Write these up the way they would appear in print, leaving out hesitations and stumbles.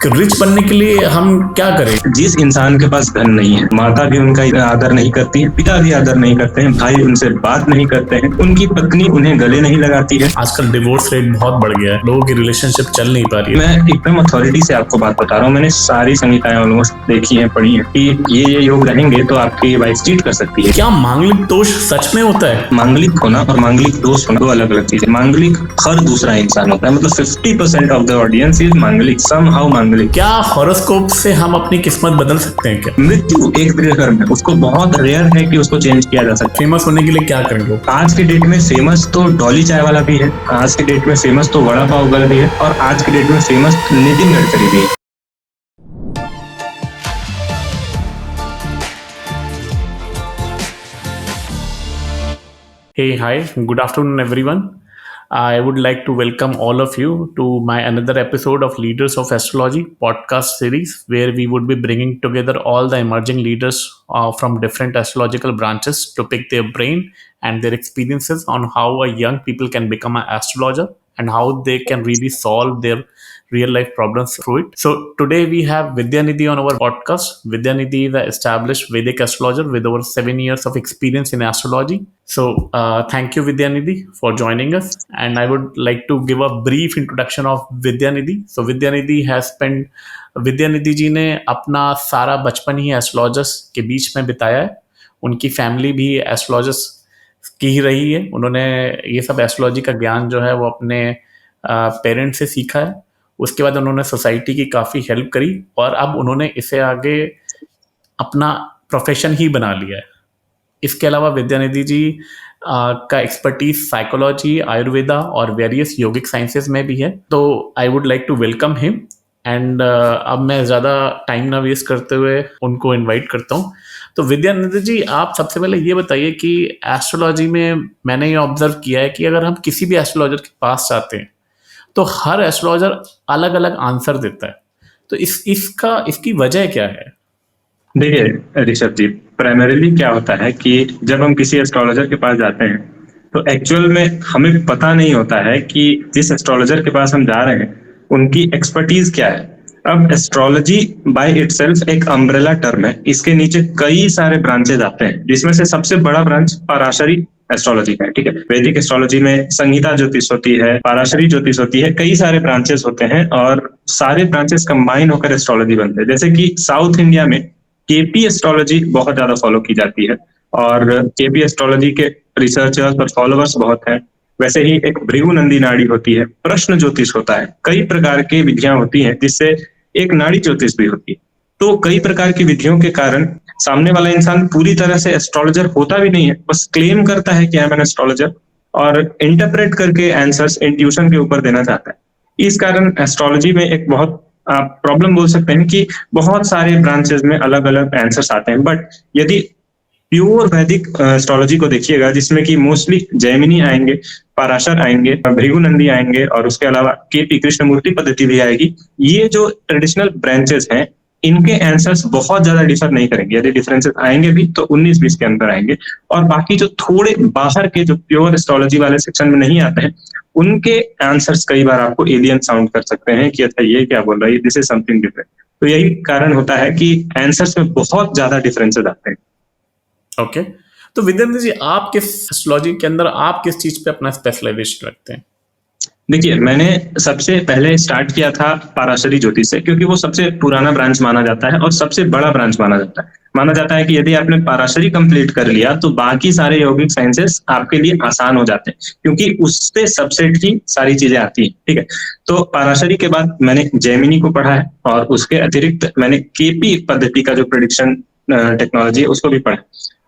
Rich बनने के लिए हम क्या करें? जिस इंसान के पास धन नहीं है, माता भी उनका आदर नहीं करती है, पिता भी आदर नहीं करते हैं, भाई उनसे बात नहीं करते हैं, उनकी पत्नी उन्हें गले नहीं लगाती है। आजकल डिवोर्स रेट बहुत बढ़ गया है, लोगों की रिलेशनशिप चल नहीं पा रही है। मैं एकदम अथॉरिटी से आपको बात बता रहा हूँ, मैंने सारी संहिताएं ऑलमोस्ट देखी हैं, पढ़ी हैं कि ये योग रहेंगे तो आपकी वाइफ चीट कर सकती है। क्या मांगलिक दोष सच में होता है? मांगलिक होना और मांगलिक दोष होना दो अलग अलग चीजें। मांगलिक हर दूसरा इंसान होता है, मतलब 50% ऑफ द ऑडियंस इज मांगलिक, समहाउ मांगलिक। क्या हॉरोस्कोप से हम अपनी किस्मत बदल सकते हैं क्या? मृत्यु एक दीर्घकर्म है, उसको बहुत रेयर है कि उसको चेंज किया जा सकता है। फेमस होने के लिए क्या करें लोग? आज के डेट में फेमस तो डॉली चाय वाला भी है, आज के डेट में फेमस तो वड़ा पाव गर्ल भी है, और आज के डेट में फेमस नितिन गडकरी भी है। Hey, hi, good afternoon, everyone. I would like to welcome all of you to my another episode of Leaders of Astrology podcast series, where we would be bringing together all the emerging leaders from different astrological branches to pick their brain and their experiences on how a young people can become an astrologer and how they can really solve their real life problems through it. So today we have Vidyanidhi on our podcast. Vidyanidhi is an established Vedic astrologer with over 7 years of experience in astrology. So thank you, Vidyanidhi, for joining us. And I would like to give a brief introduction of Vidyanidhi. So Vidyanidhi जी ने अपना सारा बचपन ही astrologers के बीच में बिताया है। उनकी family भी एस्ट्रोलॉजर्स की ही रही है। उन्होंने ये सब एस्ट्रोलॉजी का ज्ञान जो है वो अपने पेरेंट्स से सीखा है। उसके बाद उन्होंने सोसाइटी की काफ़ी हेल्प करी और अब उन्होंने इसे आगे अपना प्रोफेशन ही बना लिया है। इसके अलावा विद्यानिधि जी का एक्सपर्टीज साइकोलॉजी, आयुर्वेदा और वेरियस योगिक साइंसेज में भी है। तो I would like to welcome him and अब मैं ज़्यादा टाइम ना वेस्ट करते हुए उनको इनवाइट करता हूँ। तो विद्यानिधि जी, आप सबसे पहले ये बताइए कि एस्ट्रोलॉजी में मैंने ये ऑब्जर्व किया है कि अगर हम किसी भी एस्ट्रोलॉजर के पास जाते हैं तो हर एस्ट्रोलॉजर अलग अलग आंसर देता है। तो इसकी वजह क्या है? देखिए ऋषभ जी, प्राइमरीली क्या होता है कि जब हम किसी एस्ट्रोलॉजर के पास जाते हैं तो एक्चुअल में हमें पता नहीं होता है कि जिस एस्ट्रोलॉजर के पास हम जा रहे हैं उनकी एक्सपर्टीज क्या है। अब एस्ट्रोलॉजी बाय इटसेल्फ एक अम्ब्रेला टर्म है, इसके नीचे कई सारे ब्रांचेज आते हैं, जिसमें से सबसे बड़ा ब्रांच पराशरी एस्ट्रोलॉजी का है। ठीक है, वैदिक एस्ट्रोलॉजी में संगीता ज्योतिष होती है, पराशरी ज्योतिष होती है, कई सारे ब्रांचेस होते हैं और सारे ब्रांचेस कंबाइन होकर एस्ट्रोलॉजी बनते हैं। जैसे कि साउथ इंडिया में केपी एस्ट्रोलॉजी बहुत ज्यादा फॉलो की जाती है और केपी एस्ट्रोलॉजी के रिसर्चर्स और फॉलोअर्स बहुत हैं। वैसे ही एक भृगु नंदी नाड़ी होती है, प्रश्न ज्योतिष होता है, कई प्रकार की विधियां होती हैं जिससे एक नाड़ी ज्योतिष भी होती है। तो कई प्रकार की विधियों के कारण सामने वाला इंसान पूरी तरह से एस्ट्रोलॉजर होता भी नहीं है, बस क्लेम करता है कि आई एम एन एस्ट्रोलॉजर और इंटरप्रेट करके आंसर्स इंट्यूशन के ऊपर देना चाहता है। इस कारण एस्ट्रोलॉजी में एक बहुत आप प्रॉब्लम बोल सकते हैं कि बहुत सारे ब्रांचेस में अलग अलग आंसर्स आते हैं। बट यदि प्योर वैदिक एस्ट्रोलॉजी को देखिएगा, जिसमें कि मोस्टली जैमिनी आएंगे, पराशर आएंगे, भृगु नंदी आएंगे और उसके अलावा केपी कृष्णमूर्ति पद्धति भी आएगी, ये जो ट्रेडिशनल ब्रांचेस हैं इनके आंसर्स बहुत ज्यादा डिफर नहीं करेंगे। यदि डिफरेंसेस आएंगे भी तो 19-20 के अंदर आएंगे। और बाकी जो थोड़े बाहर के जो प्योर एस्ट्रोलॉजी वाले सेक्शन में नहीं आते हैं उनके आंसर्स कई बार आपको एलियन साउंड कर सकते हैं कि अच्छा ये क्या बोल रहा है, दिस इज समथिंग डिफरेंट। तो यही कारण होता है कि आंसर्स में बहुत ज्यादा डिफरेंसेस आते हैं। ओके, तो विद्यानिधि जी, आप किस एस्ट्रोलॉजी के अंदर आप किस चीज पे अपना स्पेशलाइजेशन रखते हैं? देखिए, मैंने सबसे पहले स्टार्ट किया था पराशरी ज्योतिष से, क्योंकि वो सबसे पुराना ब्रांच माना जाता है और सबसे बड़ा ब्रांच माना जाता है। माना जाता है कि यदि आपने पराशरी कंप्लीट कर लिया तो बाकी सारे यौगिक साइंसेस आपके लिए आसान हो जाते हैं, क्योंकि उससे सबसेट की सारी चीजें आती हैं। ठीक है, तो पराशरी के बाद मैंने जैमिनी को पढ़ा है और उसके अतिरिक्त मैंने केपी पद्धति का जो प्रेडिक्शन टेक्नोलॉजी है उसको भी पढ़ा।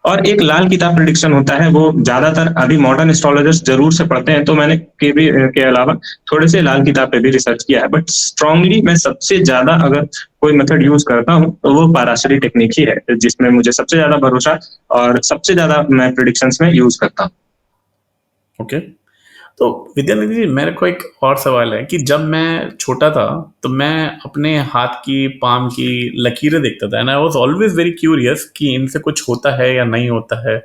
और एक लाल किताब प्रेडिक्शन होता है, वो ज्यादातर अभी मॉडर्न एस्ट्रोलॉजर्स जरूर से पढ़ते हैं, तो मैंने केबी के अलावा थोड़े से लाल किताब पे भी रिसर्च किया है। बट स्ट्रांगली मैं सबसे ज्यादा अगर कोई मेथड यूज करता हूँ तो वो पराशरी टेक्निक ही है, जिसमें मुझे सबसे ज्यादा भरोसा और सबसे ज्यादा मैं प्रेडिक्शंस में यूज करता हूँ। ओके, तो विद्यानिधि जी, मेरे को एक और सवाल है कि जब मैं छोटा था तो मैं अपने हाथ की पाम की लकीरें देखता था and I was always very curious कि इनसे कुछ होता है या नहीं होता है।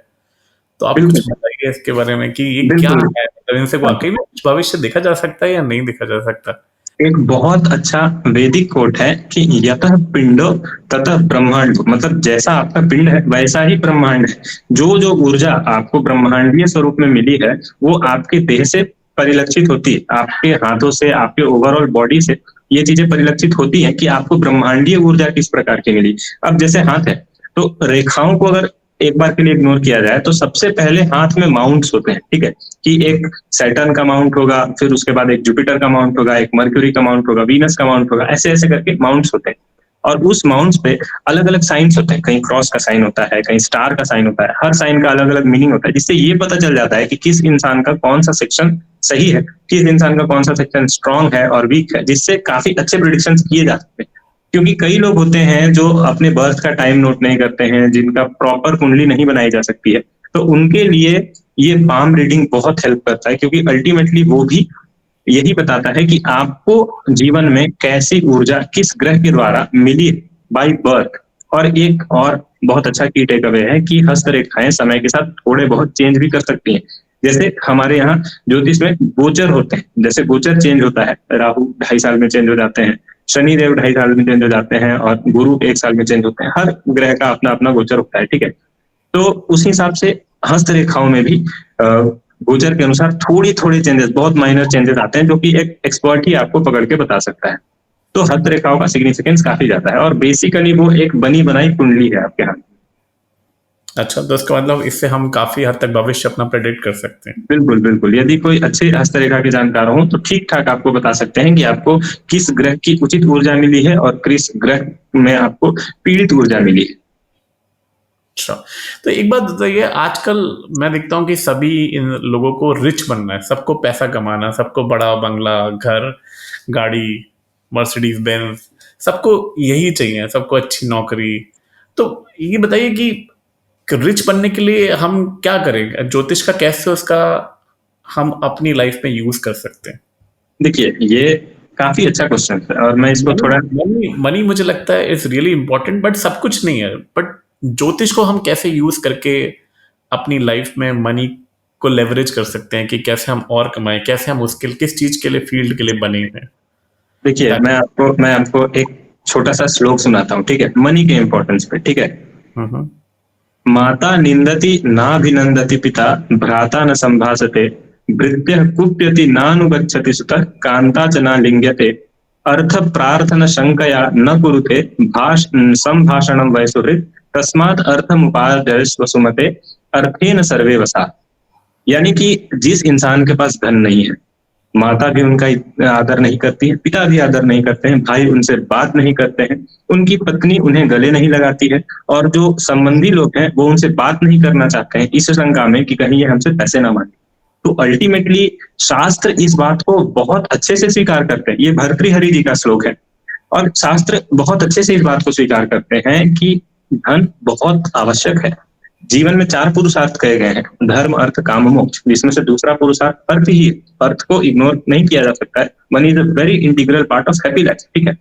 तो आप कुछ बताइए इसके बारे में कि ये क्या है, मतलब इनसे वाकई में कुछ भविष्य देखा जा सकता है या नहीं देखा जा सकता? एक बहुत अच्छा वैदिक कोट है कि यतः पिंडो ततः ब्रह्मांड, मतलब जैसा आपका पिंड है वैसा ही ब्रह्मांड है। जो जो ऊर्जा आपको ब्रह्मांडीय स्वरूप में मिली है वो आपके देह से परिलक्षित होती है, आपके हाथों से, आपके ओवरऑल बॉडी से ये चीजें परिलक्षित होती हैं कि आपको ब्रह्मांडीय ऊर्जा किस प्रकार की मिली। अब जैसे हाथ है तो रेखाओं को अगर एक बार के लिए इग्नोर किया जाए तो सबसे पहले हाथ में माउंट्स होते हैं, ठीक है, कि एक सैटर्न का माउंट होगा, फिर उसके बाद एक जुपिटर का माउंट होगा, एक मर्क्यूरी का माउंट होगा, वीनस का माउंट होगा, ऐसे ऐसे करके माउंट्स होते हैं। और उस माउंट्स पे अलग अलग साइंस होते हैं, कहीं क्रॉस का साइन होता है, कहीं स्टार का साइन होता है, हर साइन का अलग अलग मीनिंग होता है, जिससे ये पता चल जाता है कि किस इंसान का कौन सा सेक्शन सही है, किस इंसान का कौन सा सेक्शन स्ट्रांग है और वीक है, जिससे काफी अच्छे प्रिडिक्शन किए जा सकते हैं। क्योंकि कई लोग होते हैं जो अपने बर्थ का टाइम नोट नहीं करते हैं, जिनका प्रॉपर कुंडली नहीं बनाई जा सकती है, तो उनके लिए ये पाम रीडिंग बहुत हेल्प करता है, क्योंकि अल्टीमेटली वो भी यही बताता है कि आपको जीवन में कैसी ऊर्जा किस ग्रह के द्वारा मिली बाय बर्थ। और एक और बहुत अच्छा की टेक अवे है कि हस्तरेखाएं समय के साथ थोड़े बहुत चेंज भी कर सकती हैं। जैसे हमारे यहाँ ज्योतिष में गोचर होते हैं, जैसे गोचर चेंज होता है, राहु 2.5 साल में चेंज हो जाते हैं, शनि देव 2.5 साल में चेंज हो जाते हैं, और गुरु 1 साल में चेंज होते हैं। हर ग्रह का अपना अपना गोचर होता है, ठीक है। तो उस हिसाब से हस्तरेखाओं में भी गोचर के अनुसार थोड़ी थोड़ी चेंजेस, बहुत माइनर चेंजेस आते हैं, जो कि एक एक्सपर्ट ही आपको पकड़ के बता सकता है। तो हस्तरेखाओं का सिग्निफिकेंस काफी ज्यादा है, और बेसिकली वो एक बनी बनाई कुंडली है आपके हाथ। अच्छा, तो इसका मतलब इससे हम काफी हद तक भविष्य अपना प्रेडिक्ट कर सकते हैं। बिल्कुल बिल्कुल, यदि कोई अच्छे हस्तरेखा के जानकार हो तो ठीक ठाक आपको बता सकते हैं कि आपको किस ग्रह की उचित ऊर्जा मिली है और किस ग्रह में आपको पीड़ित ऊर्जा मिली है। अच्छा, तो एक बात बताइए, आजकल मैं देखता हूँ कि सभी इन लोगों को रिच बनना है, सबको पैसा कमाना, सबको बड़ा बंगला, घर, गाड़ी, मर्सिडीज बेंज, सबको यही चाहिए, सबको अच्छी नौकरी। तो ये बताइए कि रिच बनने के लिए हम क्या करें? ज्योतिष का कैसे उसका हम अपनी लाइफ में यूज कर सकते हैं? देखिए, ये काफी अच्छा क्वेश्चन है, और मैं इसको मनी थोड़ा मनी मनी मुझे लगता है इज रियली इंपॉर्टेंट, बट सब कुछ नहीं है। बट ज्योतिष को हम कैसे यूज करके अपनी लाइफ में मनी को लेवरेज कर सकते हैं, कि कैसे हम और कमाएं, कैसे हम उसके किस चीज के लिए, फील्ड के लिए बने हैं। देखिए, मैं आपको एक छोटा सा श्लोक सुनाता हूँ, ठीक है, मनी के इंपॉर्टेंस पे, ठीक है। हम्म। माता निंदति नाभिनंदति पिता, भ्राता न संभाषते, भृत्यः कुप्यति नानुगच्छति सुतः, कांता च न लिंग्यते, अर्थ प्रार्थन शंकया न कुरुते, संभाषणम वै सुहृत्, तस्मात् अर्थमुपार्जय सुमते, अर्थेन सर्वे वसा। यानी कि जिस इंसान के पास धन नहीं है, माता भी उनका आदर नहीं करती है, पिता भी आदर नहीं करते हैं, भाई उनसे बात नहीं करते हैं, उनकी पत्नी उन्हें गले नहीं लगाती है, और जो संबंधी लोग हैं वो उनसे बात नहीं करना चाहते हैं इस शंका में कि कहीं ये हमसे पैसे ना मांगे। तो अल्टीमेटली शास्त्र इस बात को बहुत अच्छे से स्वीकार करते हैं। ये भर्तृहरि जी का श्लोक है, और शास्त्र बहुत अच्छे से इस बात को स्वीकार करते हैं कि धन बहुत आवश्यक है। जीवन में 4 पुरुषार्थ कहे गए हैं, धर्म अर्थ काम मोक्ष, जिसमें से दूसरा पुरुषार्थ अर्थ ही है। अर्थ को इग्नोर नहीं किया जा सकता है। Money is a very integral part of happy life, ठीक है।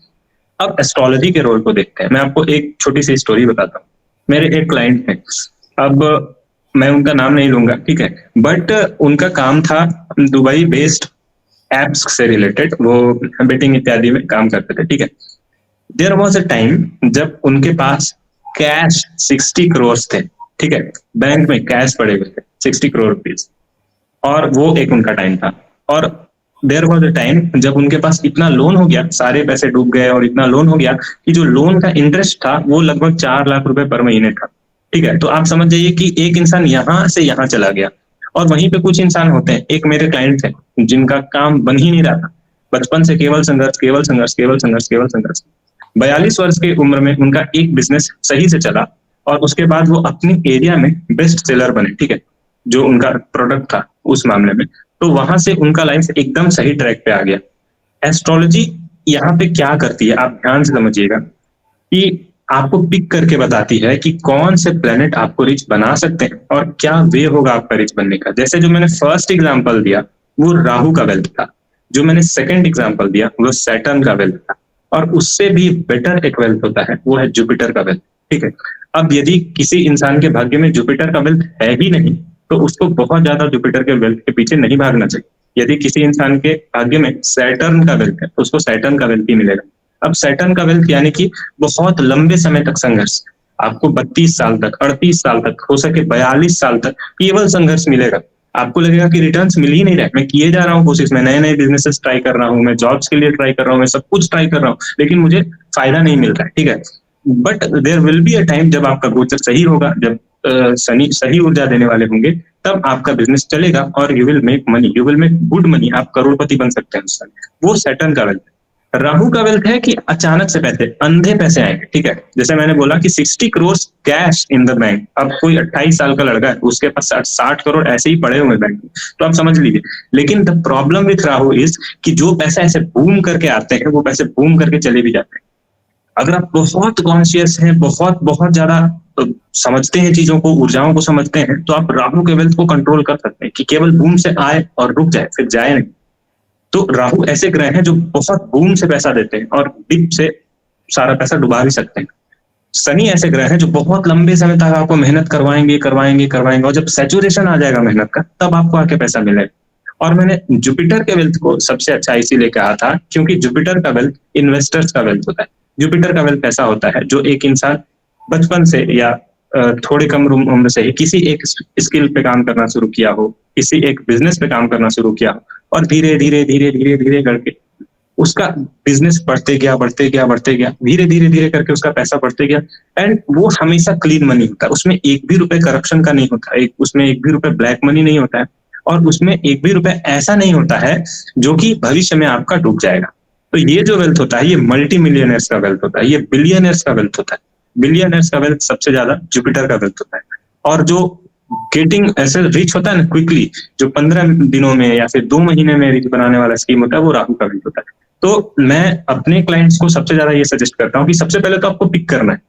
अब एस्ट्रोलॉजी के रोल को देखते हैं। मैं आपको एक छोटी सी स्टोरी बताता हूँ। मेरे एक क्लाइंट है, अब मैं उनका नाम नहीं लूंगा, ठीक है, बट उनका काम था दुबई बेस्ड एप्स से रिलेटेड, वो बेटिंग इत्यादि में काम करते थे, ठीक है। देयर वॉज अ टाइम जब उनके पास कैश 60 करोड़ थे, ठीक है, बैंक में कैश पड़े हुए थे 60 करोड़ रुपीज, और वो एक उनका टाइम था। और देयर वॉज अ टाइम जब उनके पास इतना लोन हो गया, सारे पैसे डूब गए, और इतना लोन हो गया कि जो लोन का इंटरेस्ट था वो लगभग 4 लाख रुपए पर महीने था, ठीक है। तो आप समझ जाइए कि एक इंसान यहां से यहां चला गया। और वहीं पे कुछ इंसान होते हैं, एक मेरे क्लाइंट थे जिनका काम बन ही नहीं रहा था, बचपन से केवल संघर्ष, केवल संघर्ष, केवल संघर्ष, केवल संघर्ष। 42 वर्ष की उम्र में उनका एक बिजनेस सही से चला, और उसके बाद वो अपनी एरिया में बेस्ट सेलर बने, ठीक है, जो उनका प्रोडक्ट था उस मामले में। तो वहां से उनका लाइफ एकदम सही ट्रैक पे आ गया। एस्ट्रोलॉजी यहाँ पे क्या करती है, आप ध्यान से समझिएगा, कि आपको पिक करके बताती है कि कौन से प्लेनेट आपको रिच बना सकते हैं और क्या वे होगा आपका रिच बनने का। जैसे जो मैंने फर्स्ट एग्जांपल दिया वो राहु का वेल्थ था, जो मैंने सेकंड एग्जांपल दिया वो सैटर्न का वेल्थ था, और उससे भी बेटर एक वेल्थ होता है, वो है जुपिटर का वेल्थ, ठीक है। अब यदि किसी इंसान के भाग्य में जुपिटर का वेल्थ है ही नहीं, तो उसको बहुत ज्यादा जुपिटर के वेल्थ के पीछे नहीं भागना चाहिए। यदि किसी इंसान के भाग्य में सैटर्न का वेल्थ है तो उसको सैटर्न का वेल्थ ही मिलेगा। अब सैटर्न का वेल्थ यानी कि बहुत लंबे समय तक संघर्ष, आपको 32 साल तक, 38 साल तक, हो सके 42 साल तक केवल संघर्ष मिलेगा। आपको लगेगा कि रिटर्न्स मिल ही नहीं रहे, मैं किए जा रहा हूँ कोशिश, मैं नए नए बिजनेसेस ट्राई कर रहा हूँ, मैं जॉब्स के लिए ट्राई कर रहा हूँ, मैं सब कुछ ट्राई कर रहा हूँ, लेकिन मुझे फायदा नहीं मिल रहा है, ठीक है। But there will be a time जब आपका गोचर सही होगा, जब शनि सही ऊर्जा देने वाले होंगे, तब आपका बिजनेस चलेगा और you will make money, you will make good money, आप करोड़पति बन सकते हैं उस समय। वो सैटर्न का वेल्थ है। राहु का वेल्थ है कि अचानक से पैसे, अंधे पैसे आएंगे, ठीक है। जैसे मैंने बोला कि 60 crore cash in the bank, अब कोई 28 साल का लड़का है उसके पास 60 करोड़ ऐसे ही पड़े हुए बैंक में, तो आप समझ लीजिए। लेकिन the problem with Rahu is कि जो पैसे ऐसे बूम करके आते हैं वो पैसे बूम करके चले भी जाते हैं। अगर आप बहुत कॉन्शियस हैं, बहुत बहुत ज्यादा समझते हैं चीजों को, ऊर्जाओं को समझते हैं, तो आप राहु के वेल्थ को कंट्रोल कर सकते हैं कि केवल बूम से आए और रुक जाए, फिर जाए नहीं। तो राहु ऐसे ग्रह हैं जो बहुत बूम से पैसा देते हैं और डिप से सारा पैसा डुबा भी सकते हैं। शनि ऐसे ग्रह हैं जो बहुत लंबे समय तक आपको मेहनत करवाएंगे करवाएंगे करवाएंगे, और जब सैचुरेशन आ जाएगा मेहनत का, तब आपको आके पैसा मिलेगा। और मैंने जुपिटर के वेल्थ को सबसे अच्छा इसीलिए कहा था क्योंकि जुपिटर का वेल्थ इन्वेस्टर्स का वेल्थ होता है। जुपिटर का वेल्थ ऐसा होता है जो एक इंसान बचपन से या थोड़ी कम उम्र से ही किसी एक स्किल पे काम करना शुरू किया हो, किसी एक बिजनेस पे काम करना शुरू किया हो, और धीरे धीरे धीरे धीरे धीरे करके उसका बिजनेस बढ़ते गया बढ़ते गया बढ़ते गया, धीरे धीरे धीरे करके उसका पैसा बढ़ते गया। एंड वो हमेशा क्लीन मनी होता है, उसमें एक भी रुपए करप्शन का नहीं होता, उसमें एक भी रुपए ब्लैक मनी नहीं होता है, और उसमें एक भी रुपए ऐसा नहीं होता है जो कि भविष्य में आपका डूब जाएगा। तो ये जो वेल्थ होता है ये मल्टी मिलियनर्स का वेल्थ होता है, ये बिलियनर्स का वेल्थ होता है। बिलियनर्स का वेल्थ सबसे ज्यादा जुपिटर का वेल्थ होता है। और जो गेटिंग ऐसे रिच होता है ना क्विकली, जो 15 दिनों में या फिर 2 महीने में रिच बनाने वाला स्कीम होता है, वो राहु का वेल्थ होता है। तो मैं अपने क्लाइंट्स को सबसे ज्यादा ये सजेस्ट करता हूँ कि सबसे पहले तो आपको पिक करना है।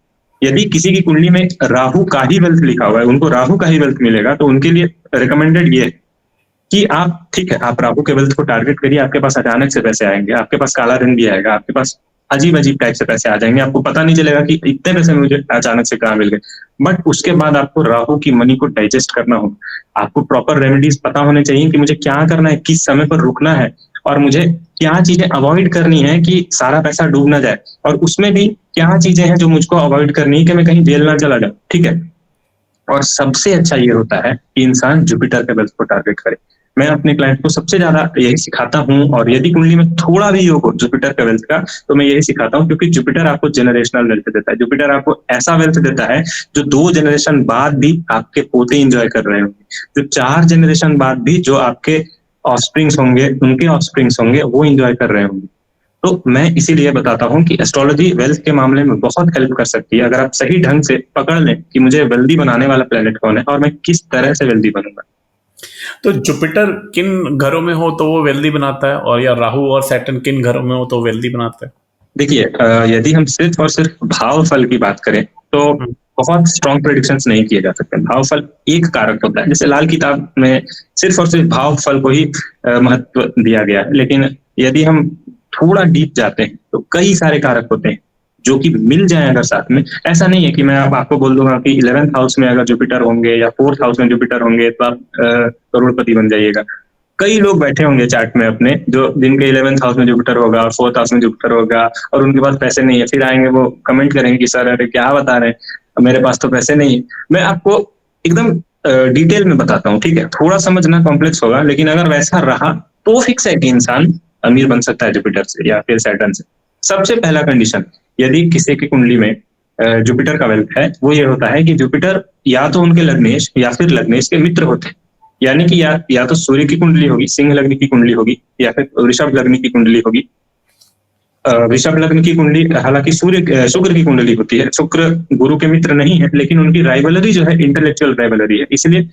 यदि किसी की कुंडली में राहु का ही वेल्थ लिखा हुआ है, उनको राहु का ही वेल्थ मिलेगा, तो उनके लिए रिकमेंडेड ये है कि आप, ठीक है, आप राहु के वेल्थ को टारगेट करिए, आपके पास अचानक से पैसे आएंगे, आपके पास काला धन भी आएगा, आपके पास अजीब अजीब टाइप से पैसे आ जाएंगे, आपको पता नहीं चलेगा कि इतने पैसे मुझे अचानक से कहाँ मिल गए। बट उसके बाद आपको राहु की मनी को डाइजेस्ट करना होगा, आपको प्रॉपर रेमेडीज पता होने चाहिए कि मुझे क्या करना है, किस समय पर रुकना है, और मुझे क्या चीजें अवॉइड करनी है कि सारा पैसा डूब ना जाए, और उसमें भी क्या चीजें हैं जो मुझको अवॉइड करनी है कि मैं कहीं जेल ना चला जाऊं, ठीक है। और सबसे अच्छा ये होता है कि इंसान जुपिटर के वेल्थ को टारगेट करे। मैं अपने क्लाइंट को सबसे ज्यादा यही सिखाता हूँ, और यदि कुंडली में थोड़ा भी योग हो जुपिटर के वेल्थ का, तो मैं यही सिखाता हूँ, क्योंकि जुपिटर आपको जनरेशनल वेल्थ देता है। जुपिटर आपको ऐसा वेल्थ देता है जो 2 जनरेशन बाद भी आपके पोते एंजॉय कर रहे होंगे, जो 4 जनरेशन बाद भी जो आपके ऑफस्प्रिंग्स होंगे, उनके ऑफस्प्रिंग्स होंगे, वो एंजॉय कर रहे होंगे। तो मैं इसीलिए बताता हूँ कि एस्ट्रोलॉजी वेल्थ के मामले में बहुत हेल्प कर सकती है, अगर आप सही ढंग से पकड़ लें कि मुझे वेल्दी बनाने वाला प्लेनेट कौन है और मैं किस तरह से वेल्दी बनूंगा। तो जुपिटर किन घरों में हो तो वो वेल्दी बनाता है, और या राहु और सैटर्न किन घरों में हो तो वेल्दी बनाता है? देखिए, यदि हम सिर्फ और सिर्फ भाव फल की बात करें तो बहुत स्ट्रॉन्ग प्रेडिक्शंस नहीं किए जा सकते। भाव फल एक कारक होता है, जैसे लाल किताब में सिर्फ और सिर्फ भाव फल को ही महत्व दिया गया है, लेकिन यदि हम थोड़ा डीप जाते हैं तो कई सारे कारक होते हैं जो कि मिल जाए अगर साथ में। ऐसा नहीं है कि मैं आपको बोल दूंगा कि 11th हाउस में अगर जुपिटर होंगे या 4th हाउस में जुपिटर होंगे तो आप करोड़पति बन जाइएगा। कई लोग बैठे होंगे चार्ट में अपने, जो जिनके 11th हाउस में जुपिटर होगा और 4th हाउस में जुपिटर होगा, और उनके पास पैसे नहीं है, फिर आएंगे वो कमेंट करेंगे कि सर अरे क्या बता रहे हैं, मेरे पास तो पैसे नहीं है। मैं आपको एकदम डिटेल में बताता हूँ, ठीक है, थोड़ा समझना कॉम्प्लेक्स होगा, लेकिन अगर वैसा रहा तो फिक्स है कि इंसान अमीर बन सकता है जुपिटर से या फिर सैटर्न से। सबसे पहला कंडीशन, यदि किसी की कुंडली में जुपिटर का वेल्थ है, वो ये होता है कि जुपिटर या तो उनके लग्नेश या फिर लग्नेश के मित्र होते हैं। यानी कि या तो सूर्य की कुंडली होगी, सिंह लग्न की कुंडली होगी, या फिर ऋषभ लग्न की कुंडली होगी। ऋषभ लग्न की कुंडली, हालांकि शुक्र की कुंडली होती है, शुक्र गुरु के मित्र नहीं है, लेकिन उनकी राइवलरी जो है इंटेलेक्चुअल राइवलरी है, इसलिए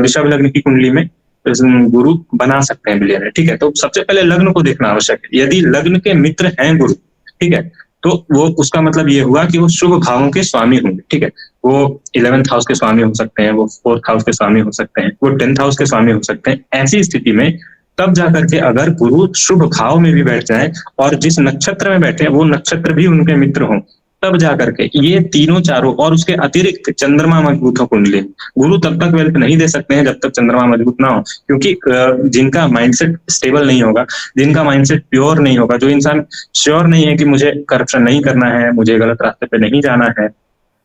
ऋषभ लग्न की कुंडली में गुरु बना सकते हैं बिलियनर, ठीक है। तो सबसे पहले लग्न को देखना आवश्यक है। यदि लग्न के मित्र हैं गुरु, ठीक है, तो वो उसका मतलब ये हुआ कि वो शुभ भावों के स्वामी होंगे, ठीक है। वो 11th हाउस के स्वामी हो सकते हैं, वो 4th हाउस के स्वामी हो सकते हैं, वो 10th हाउस के स्वामी हो सकते हैं। ऐसी स्थिति में तब जाकर के अगर गुरु शुभ भाव में भी बैठ जाए और जिस नक्षत्र में बैठे वो नक्षत्र भी उनके मित्र हों, तब जा करके ये तीनों चारों और उसके अतिरिक्त चंद्रमा मजबूत हो कुंडली में। गुरु तब तक वेल्थ नहीं दे सकते हैं जब तक चंद्रमा मजबूत ना हो, क्योंकि जिनका माइंडसेट स्टेबल नहीं होगा, जिनका माइंडसेट प्योर नहीं होगा, जो इंसान श्योर नहीं है कि मुझे करप्शन नहीं करना है, मुझे गलत रास्ते पे नहीं जाना है,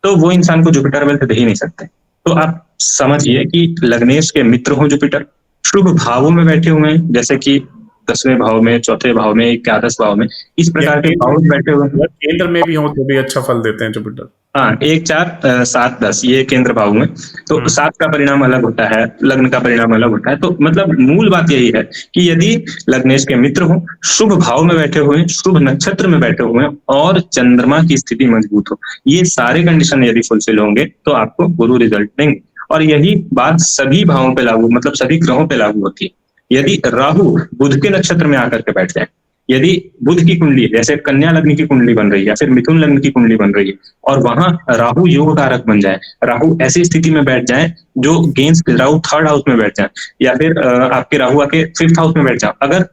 तो वो इंसान को जुपिटर वेल्थ दे ही नहीं सकते। तो आप समझिए कि लग्नेश के मित्र हो जुपिटर, शुभ भावों में बैठे हुए हैं, जैसे कि 10वें भाव में, 4थे भाव में, एकादश भाव में, इस प्रकार के भाव में बैठे हुए हैं। केंद्र में भी हो तो भी अच्छा फल देते हैं जुपिटर। हाँ, 1, 4, 7, 10 ये केंद्र भाव में, तो 7 का परिणाम अलग होता है, लग्न का परिणाम अलग होता है। तो मतलब मूल बात यही है कि यदि लग्नेश के मित्र हो, शुभ भाव में बैठे हुए, शुभ नक्षत्र में बैठे हुए और चंद्रमा की स्थिति मजबूत हो, ये सारे कंडीशन यदि फुलफिल होंगे तो आपको गुरु रिजल्ट देंगे। और यही बात सभी भावों पे लागू, मतलब सभी ग्रहों पे लागू होती है। यदि राहु बुध के नक्षत्र में आकर के बैठ जाए, यदि बुध की कुंडली जैसे कन्या लग्न की कुंडली बन रही है या फिर मिथुन लग्न की कुंडली बन रही है और वहां राहु योग कारक बन जाए, राहु ऐसी स्थिति में बैठ जाए जो गेंस, राहु 3rd हाउस में बैठ जाए या फिर आपके राहु आके 5th हाउस में बैठ जाए, अगर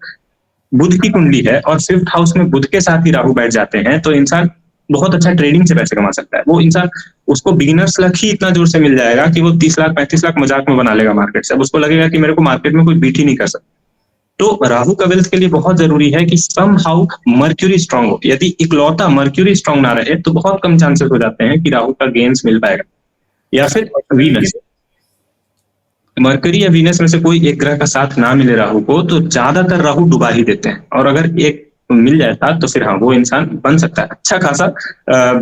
बुध की कुंडली है और 5th हाउस में बुध के साथ ही राहु बैठ जाते हैं तो इंसान बहुत अच्छा ट्रेडिंग से पैसे कमा सकता है। वो इंसान, उसको बिगिनर्स लक ही इतना जोर से मिल जाएगा कि वो 30 लाख 35 लाख मजाक में बना लेगा मार्केट से। अब उसको लगेगा कि मेरे को मार्केट में कोई बीट ही नहीं कर सकता। तो राहु का वेल्थ के लिए बहुत जरूरी है कि सम हाउ मर्क्यूरी स्ट्रांग हो। यदि इकलौता मर्क्यूरी स्ट्रांग ना रहे तो बहुत कम चांसेस हो जाते हैं कि राहु का गेन्स मिल पाएगा। या फिर वीनस, मरकरी या वीनस में से कोई एक ग्रह का साथ ना मिले राहु को तो ज्यादातर राहु डुबा ही देते हैं, और अगर एक मिल जाए साथ तो फिर हाँ, वो इंसान बन सकता है, अच्छा खासा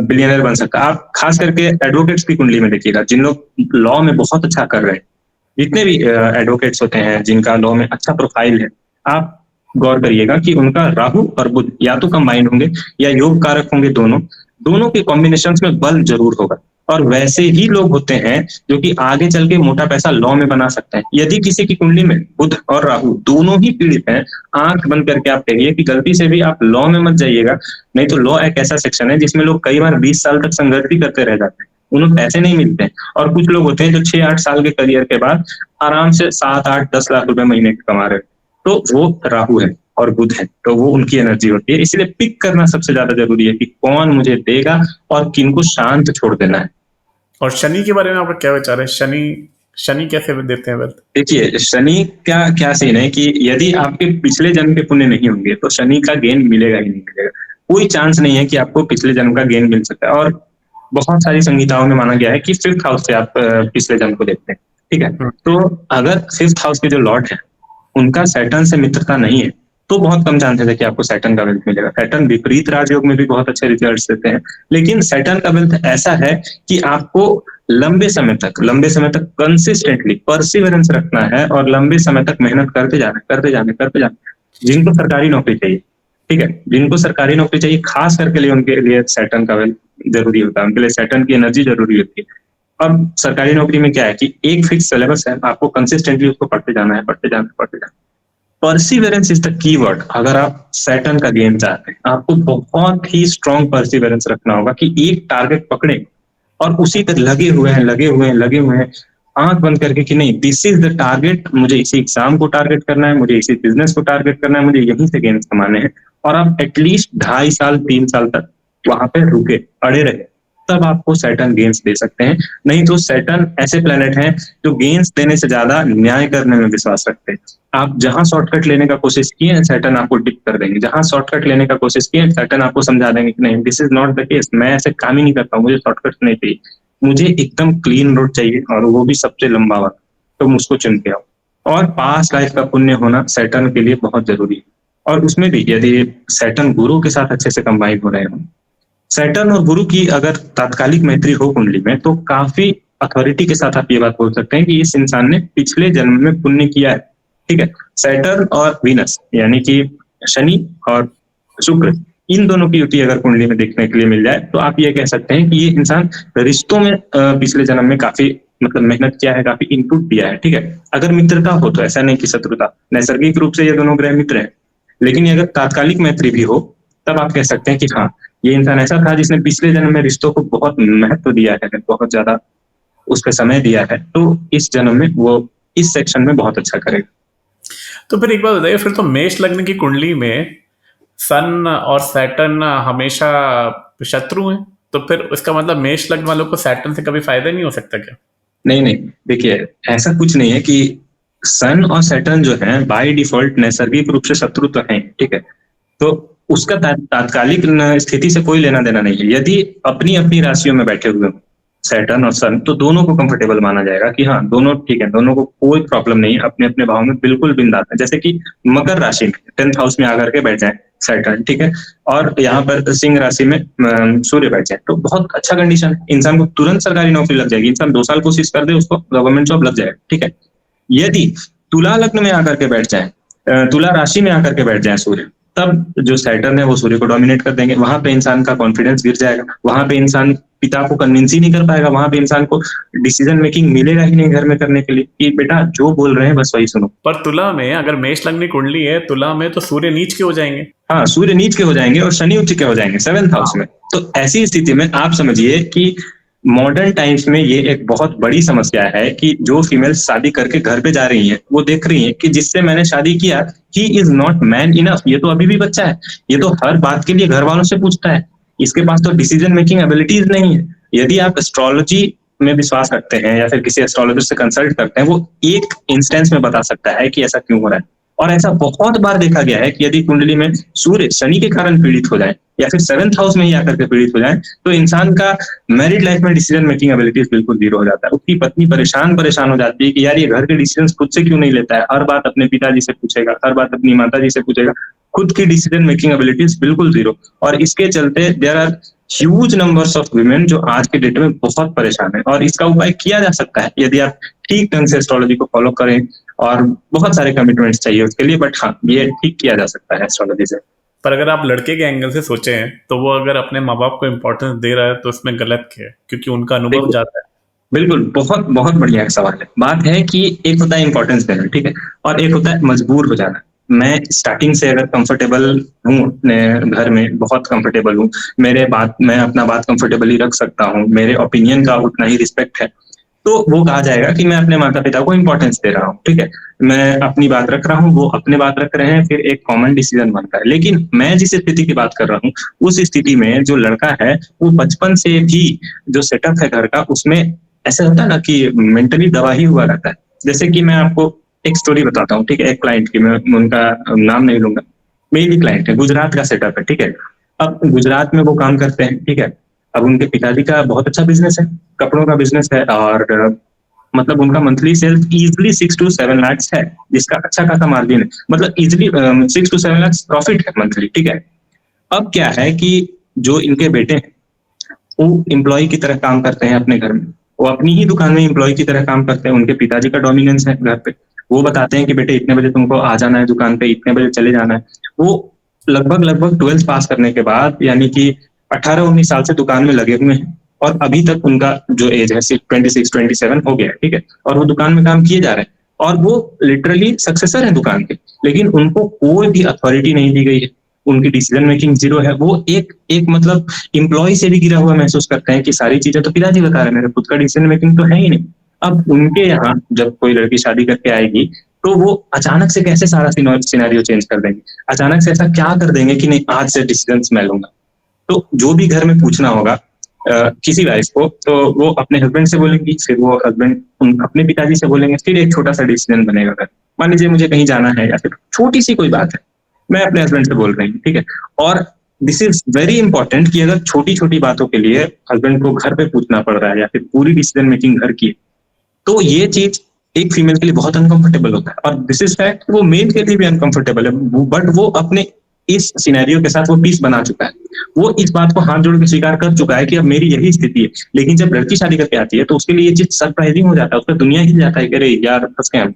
बिलियनर बन सकता है। आप खास करके एडवोकेट्स की कुंडली में देखिएगा, जिन लोग लॉ में बहुत अच्छा कर रहे हैं, जितने भी एडवोकेट्स होते हैं जिनका लॉ में अच्छा प्रोफाइल है, आप गौर करिएगा कि उनका राहु और बुध या तो कंबाइंड होंगे या योग कारक होंगे, दोनों के कॉम्बिनेशन में बल जरूर होगा। और वैसे ही लोग होते हैं जो कि आगे चल के मोटा पैसा लॉ में बना सकते हैं। यदि किसी की कुंडली में बुध और राहु दोनों ही पीड़ित हैं, आंख बंद करके आप कहिए कि गलती से भी आप लॉ में मत जाइएगा, नहीं तो लॉ एक ऐसा सेक्शन है जिसमें लोग कई बार 20 साल तक संघर्ष भी करते रह जाते हैं, उन्हें पैसे नहीं मिलते हैं। और कुछ लोग होते हैं जो 6-8 साल के करियर के बाद आराम से 7-8-10 लाख रुपए महीने के कमा रहे हैं, तो वो राहु है और बुध है, तो वो उनकी एनर्जी होती है। इसलिए पिक करना सबसे ज्यादा जरूरी है कि कौन मुझे देगा और किनको शांत छोड़ देना है। और शनि के बारे में आपका क्या विचार है? शनि कैसे देते हैं वेल्थ? देखिए, शनि क्या सीन है कि यदि आपके पिछले जन्म के पुण्य नहीं होंगे तो शनि का गेन मिलेगा ही नहीं मिलेगा। कोई चांस नहीं है कि आपको पिछले जन्म का गेन मिल सकता है। और बहुत सारी संहिताओं में माना गया है कि 5th हाउस से आप पिछले जन्म को देखते हैं, ठीक है। तो अगर 5th हाउस के जो लॉर्ड है उनका सैटर्न से मित्रता नहीं है तो बहुत कम चांसेस है कि आपको सैटर्न का वेल्थ मिलेगा। सैटर्न विपरीत राजयोग में भी बहुत अच्छे रिजल्ट्स देते हैं, लेकिन सैटर्न का वेल्थ ऐसा है कि आपको लंबे समय तक कंसिस्टेंटली परसिवरेंस रखना है और लंबे समय तक मेहनत करते जाना। जिनको सरकारी नौकरी चाहिए, ठीक है, जिनको सरकारी नौकरी चाहिए, खास करके लिए उनके लिए सैटर्न का वेल्थ जरूरी होता है, उनके लिए सैटर्न की एनर्जी जरूरी होती है। अब सरकारी नौकरी में क्या है कि एक फिक्स सिलेबस है, आपको कंसिस्टेंटली उसको पढ़ते जाना है। Perseverance is the keyword. अगर आप सैटर्न का गेम चाहते हैं, आपको बहुत ही स्ट्रॉन्ग परसिवरेंस रखना होगा कि एक टारगेट पकड़े और उसी पर लगे हुए हैं, आंख बंद करके कि नहीं, दिस इज द टारगेट, मुझे इसी एग्जाम को टारगेट करना है, मुझे इसी बिजनेस को टारगेट करना है, मुझे यहीं से गेन्स कमाने हैं। और आप एटलीस्ट 2.5 साल 3 साल तक वहां पे रुके, अड़े रहे, तब आपको सैटर्न गेन्स दे सकते हैं। नहीं तो सैटर्न ऐसे प्लेनेट हैं जो गेन्स देने से ज्यादा न्याय करने में विश्वास रखते हैं। आप जहां शॉर्टकट लेने का कोशिश किए, सैटर्न आपको डिप कर देंगे। जहां शॉर्टकट लेने का कोशिश किए, सैटर्न आपको समझा देंगे कि नहीं, this is not the case, मैं ऐसे काम ही नहीं करता हूँ, मुझे शॉर्टकट नहीं चाहिए, मुझे एकदम क्लीन रोड चाहिए और वो भी सबसे लंबा वाला, तो मुझको चुन के आओ। और पास्ट लाइफ का पुण्य होना सैटर्न के लिए बहुत जरूरी है। और उसमें भी यदि सैटर्न गुरु के साथ अच्छे से कंबाइन हो रहे हो, सैटर्न और गुरु की अगर तात्कालिक मैत्री हो कुंडली में, तो काफी अथॉरिटी के साथ आप ये बात बोल सकते हैं कि इस इंसान ने पिछले जन्म में पुण्य किया है, ठीक है। सैटर्न और वीनस यानी कि शनि और शुक्र, इन दोनों की युति अगर कुंडली में देखने के लिए मिल जाए तो आप ये कह सकते हैं कि ये इंसान रिश्तों में पिछले जन्म में काफी मतलब मेहनत किया है, काफी इनपुट दिया है, ठीक है। अगर मित्रता हो तो ऐसा नहीं कि शत्रुता, नैसर्गिक रूप से ये दोनों ग्रह मित्र हैं, लेकिन अगर तात्कालिक मैत्री भी हो तब आप कह सकते हैं कि हाँ, ये इंसान ऐसा था जिसने पिछले जन्म में रिश्तों को बहुत महत्व दिया है, बहुत ज्यादा उस पर समय दिया है, तो इस जन्म में वो इस सेक्शन में बहुत अच्छा करेगा। तो फिर एक बात बताइए, फिर तो मेष लग्न की कुंडली में सन और सैटर्न हमेशा शत्रु हैं? तो फिर उसका मतलब मेष लग्न वालों को सैटर्न से कभी फायदा नहीं हो सकता क्या? नहीं नहीं, देखिए ऐसा कुछ नहीं है कि सन और सैटर्न जो है बाय डिफॉल्ट नैसर्गिक रूप से शत्रु तो हैं, ठीक है। तो उसका तात्कालिक स्थिति से कोई लेना देना नहीं है। यदि अपनी अपनी राशियों में बैठे हुए हों सैटर्न और सन, तो दोनों को कंफर्टेबल माना जाएगा कि हाँ दोनों ठीक है, दोनों को कोई प्रॉब्लम नहीं है, अपने अपने भाव में बिल्कुल बिंदास है। जैसे कि मकर राशि में 10th हाउस में आकर के बैठ जाए सैटर्न, ठीक है, और यहाँ पर सिंह राशि में सूर्य बैठ जाए, तो बहुत अच्छा कंडीशन है। इंसान को तुरंत सरकारी नौकरी लग जाएगी, इंसान 2 साल कोशिश कर दे उसको गवर्नमेंट जॉब लग जाएगा, ठीक है। यदि तुला लग्न में आकर के बैठ जाए, तुला राशि में आकर के बैठ जाए सूर्य, तब जो सैटर्न है वो सूर्य को डोमिनेट कर देंगे। वहां पे इंसान का कॉन्फिडेंस गिर जाएगा, वहां पे इंसान पिता को कन्विंस ही नहीं कर पाएगा, वहां पे इंसान को डिसीजन मेकिंग मिलेगा ही नहीं घर में करने के लिए कि बेटा जो बोल रहे हैं बस वही सुनो। पर तुला में अगर मेष लग्न की कुंडली है, तुला में तो सूर्य नीच के हो जाएंगे। हाँ, सूर्य नीच के हो जाएंगे और शनि उच्च के हो जाएंगे 7th हाउस में। तो ऐसी स्थिति में आप समझिए कि मॉडर्न टाइम्स में ये एक बहुत बड़ी समस्या है कि जो फीमेल शादी करके घर पे जा रही हैं, वो देख रही हैं कि जिससे मैंने शादी किया he is not man enough, ये तो अभी भी बच्चा है, ये तो हर बात के लिए घर वालों से पूछता है, इसके पास तो डिसीजन मेकिंग एबिलिटीज नहीं है। यदि आप एस्ट्रोलॉजी में विश्वास रखते हैं या फिर किसी एस्ट्रोलॉजर से कंसल्ट करते हैं, वो एक इंस्टेंस में बता सकता है कि ऐसा क्यों हो रहा है। और ऐसा बहुत बार देखा गया है कि यदि कुंडली में सूर्य शनि के कारण पीड़ित हो जाए या फिर 7th हाउस में ही आकर के पीड़ित हो जाए, तो इंसान का मैरिड लाइफ में डिसीजन मेकिंग एबिलिटीज बिल्कुल जीरो हो जाता है। उसकी पत्नी परेशान हो जाती है कि यार ये घर के डिसीजन खुद से क्यों नहीं लेता है, हर बात अपने पिताजी से पूछेगा, हर बात अपनी माताजी से पूछेगा, खुद की डिसीजन मेकिंग एबिलिटीज बिल्कुल जीरो। और इसके चलते there are huge numbers of women जो आज के डेट में बहुत परेशान है। और इसका उपाय किया जा सकता है यदि आप ठीक ढंग से एस्ट्रोलॉजी को फॉलो करें, और बहुत सारे कमिटमेंट्स चाहिए उसके लिए, बट हाँ ये ठीक किया जा सकता है एस्ट्रोलॉजी से। पर अगर आप लड़के के एंगल से सोचें तो वो अगर अपने माँ बाप को इम्पोर्टेंस दे रहा है तो उसमें गलत क्या है, क्योंकि उनका अनुभव ज्यादा है। बिल्कुल, बहुत बहुत बढ़िया एक सवाल है। बात है कि एक होता है इंपॉर्टेंस देना, ठीक है, और एक होता है मजबूर हो जाना। मैं स्टार्टिंग से अगर कंफर्टेबल हूँ अपने घर में, बहुत कंफर्टेबल हूँ, मैं अपना बात कंफर्टेबली रख सकता हूँ, मेरे ओपिनियन का उतना ही रिस्पेक्ट है, तो वो कहा जाएगा कि मैं अपने माता पिता को इंपॉर्टेंस दे रहा हूँ, ठीक है, मैं अपनी बात रख रहा हूँ, वो अपने बात रख रहे हैं, फिर एक कॉमन डिसीजन बनता है। लेकिन मैं जिस स्थिति की बात कर रहा हूँ, उस स्थिति में जो लड़का है वो बचपन से भी जो सेटअप है घर का, उसमें ऐसा होता है ना कि मेंटली दबा ही हुआ रहता है। जैसे कि मैं आपको एक स्टोरी बताता हूँ, ठीक है, एक क्लाइंट की, मैं उनका नाम नहीं लूंगा, मेरी क्लाइंट है, गुजरात का सेटअप है, ठीक है। अब गुजरात में वो काम करते हैं, ठीक है। अब उनके पिताजी का बहुत अच्छा बिजनेस है, कपड़ों का बिजनेस है, और मतलब उनका monthly sales easily 6 to 7 lakh है, जिसका अच्छा खासा मार्जिन है, मतलब इजिली 6 to 7 लाख प्रॉफिट है मंथली, ठीक है। अब क्या है कि जो इनके बेटे हैं वो एम्प्लॉय की तरह काम करते हैं अपने घर में, वो अपनी ही दुकान में एम्प्लॉय की तरह काम करते हैं। उनके पिताजी का डोमिनेंस है घर पे, वो बताते हैं कि बेटे इतने बजे तुमको आ जाना है दुकान पे, इतने बजे चले जाना है। वो लगभग 12th पास करने के बाद, यानी कि 18-19 साल से दुकान में लगे हुए हैं, और अभी तक उनका जो एज है 26-27 हो गया है, ठीक है, और वो दुकान में काम किए जा रहे हैं, और वो लिटरली सक्सेसर है दुकान के। लेकिन उनको कोई भी अथॉरिटी नहीं दी गई है, उनकी डिसीजन मेकिंग जीरो है। वो एक एक मतलब एम्प्लॉय से भी गिरा हुआ महसूस करते हैं कि सारी चीजें तो पिताजी बता रहे हैं, मेरे खुद का डिसीजन मेकिंग तो है ही नहीं। अब उनके यहाँ जब कोई लड़की शादी करके आएगी, तो वो अचानक से कैसे सारा सिनेरियो चेंज कर देंगे, अचानक से ऐसा क्या कर देंगे कि नहीं आज से डिसीजन मैं लूंगा। तो जो भी घर में पूछना होगा किसी वाइफ को, तो वो अपने हस्बैंड से बोलेंगी, फिर वो हस्बैंड अपने पिताजी से बोलेंगे, फिर एक छोटा सा डिसीजन बनेगा घर। मान लीजिए मुझे कहीं जाना है या फिर छोटी सी कोई बात है, मैं अपने हस्बैंड से बोल रही हूँ, ठीक है। और दिस इज वेरी इंपॉर्टेंट कि अगर छोटी छोटी बातों के लिए हस्बैंड को घर पे पूछना पड़ रहा है या फिर पूरी डिसीजन मेकिंग घर की, तो ये चीज एक फीमेल के लिए बहुत अनकंफर्टेबल होता है। और दिस इज फैक्ट, वो मेल के लिए भी अनकंफर्टेबल है, बट वो अपने इस सिनेरियो के साथ वो पीस बना चुका है, वो इस बात को हाथ जोड़ के स्वीकार कर चुका है कि अब मेरी यही स्थिति है। लेकिन जब लड़की शादी करके आती है तो उसके लिए ये चीज सरप्राइजिंग हो जाता है, उसका दुनिया हिल जाता है कि अरे यार फंस गए हम।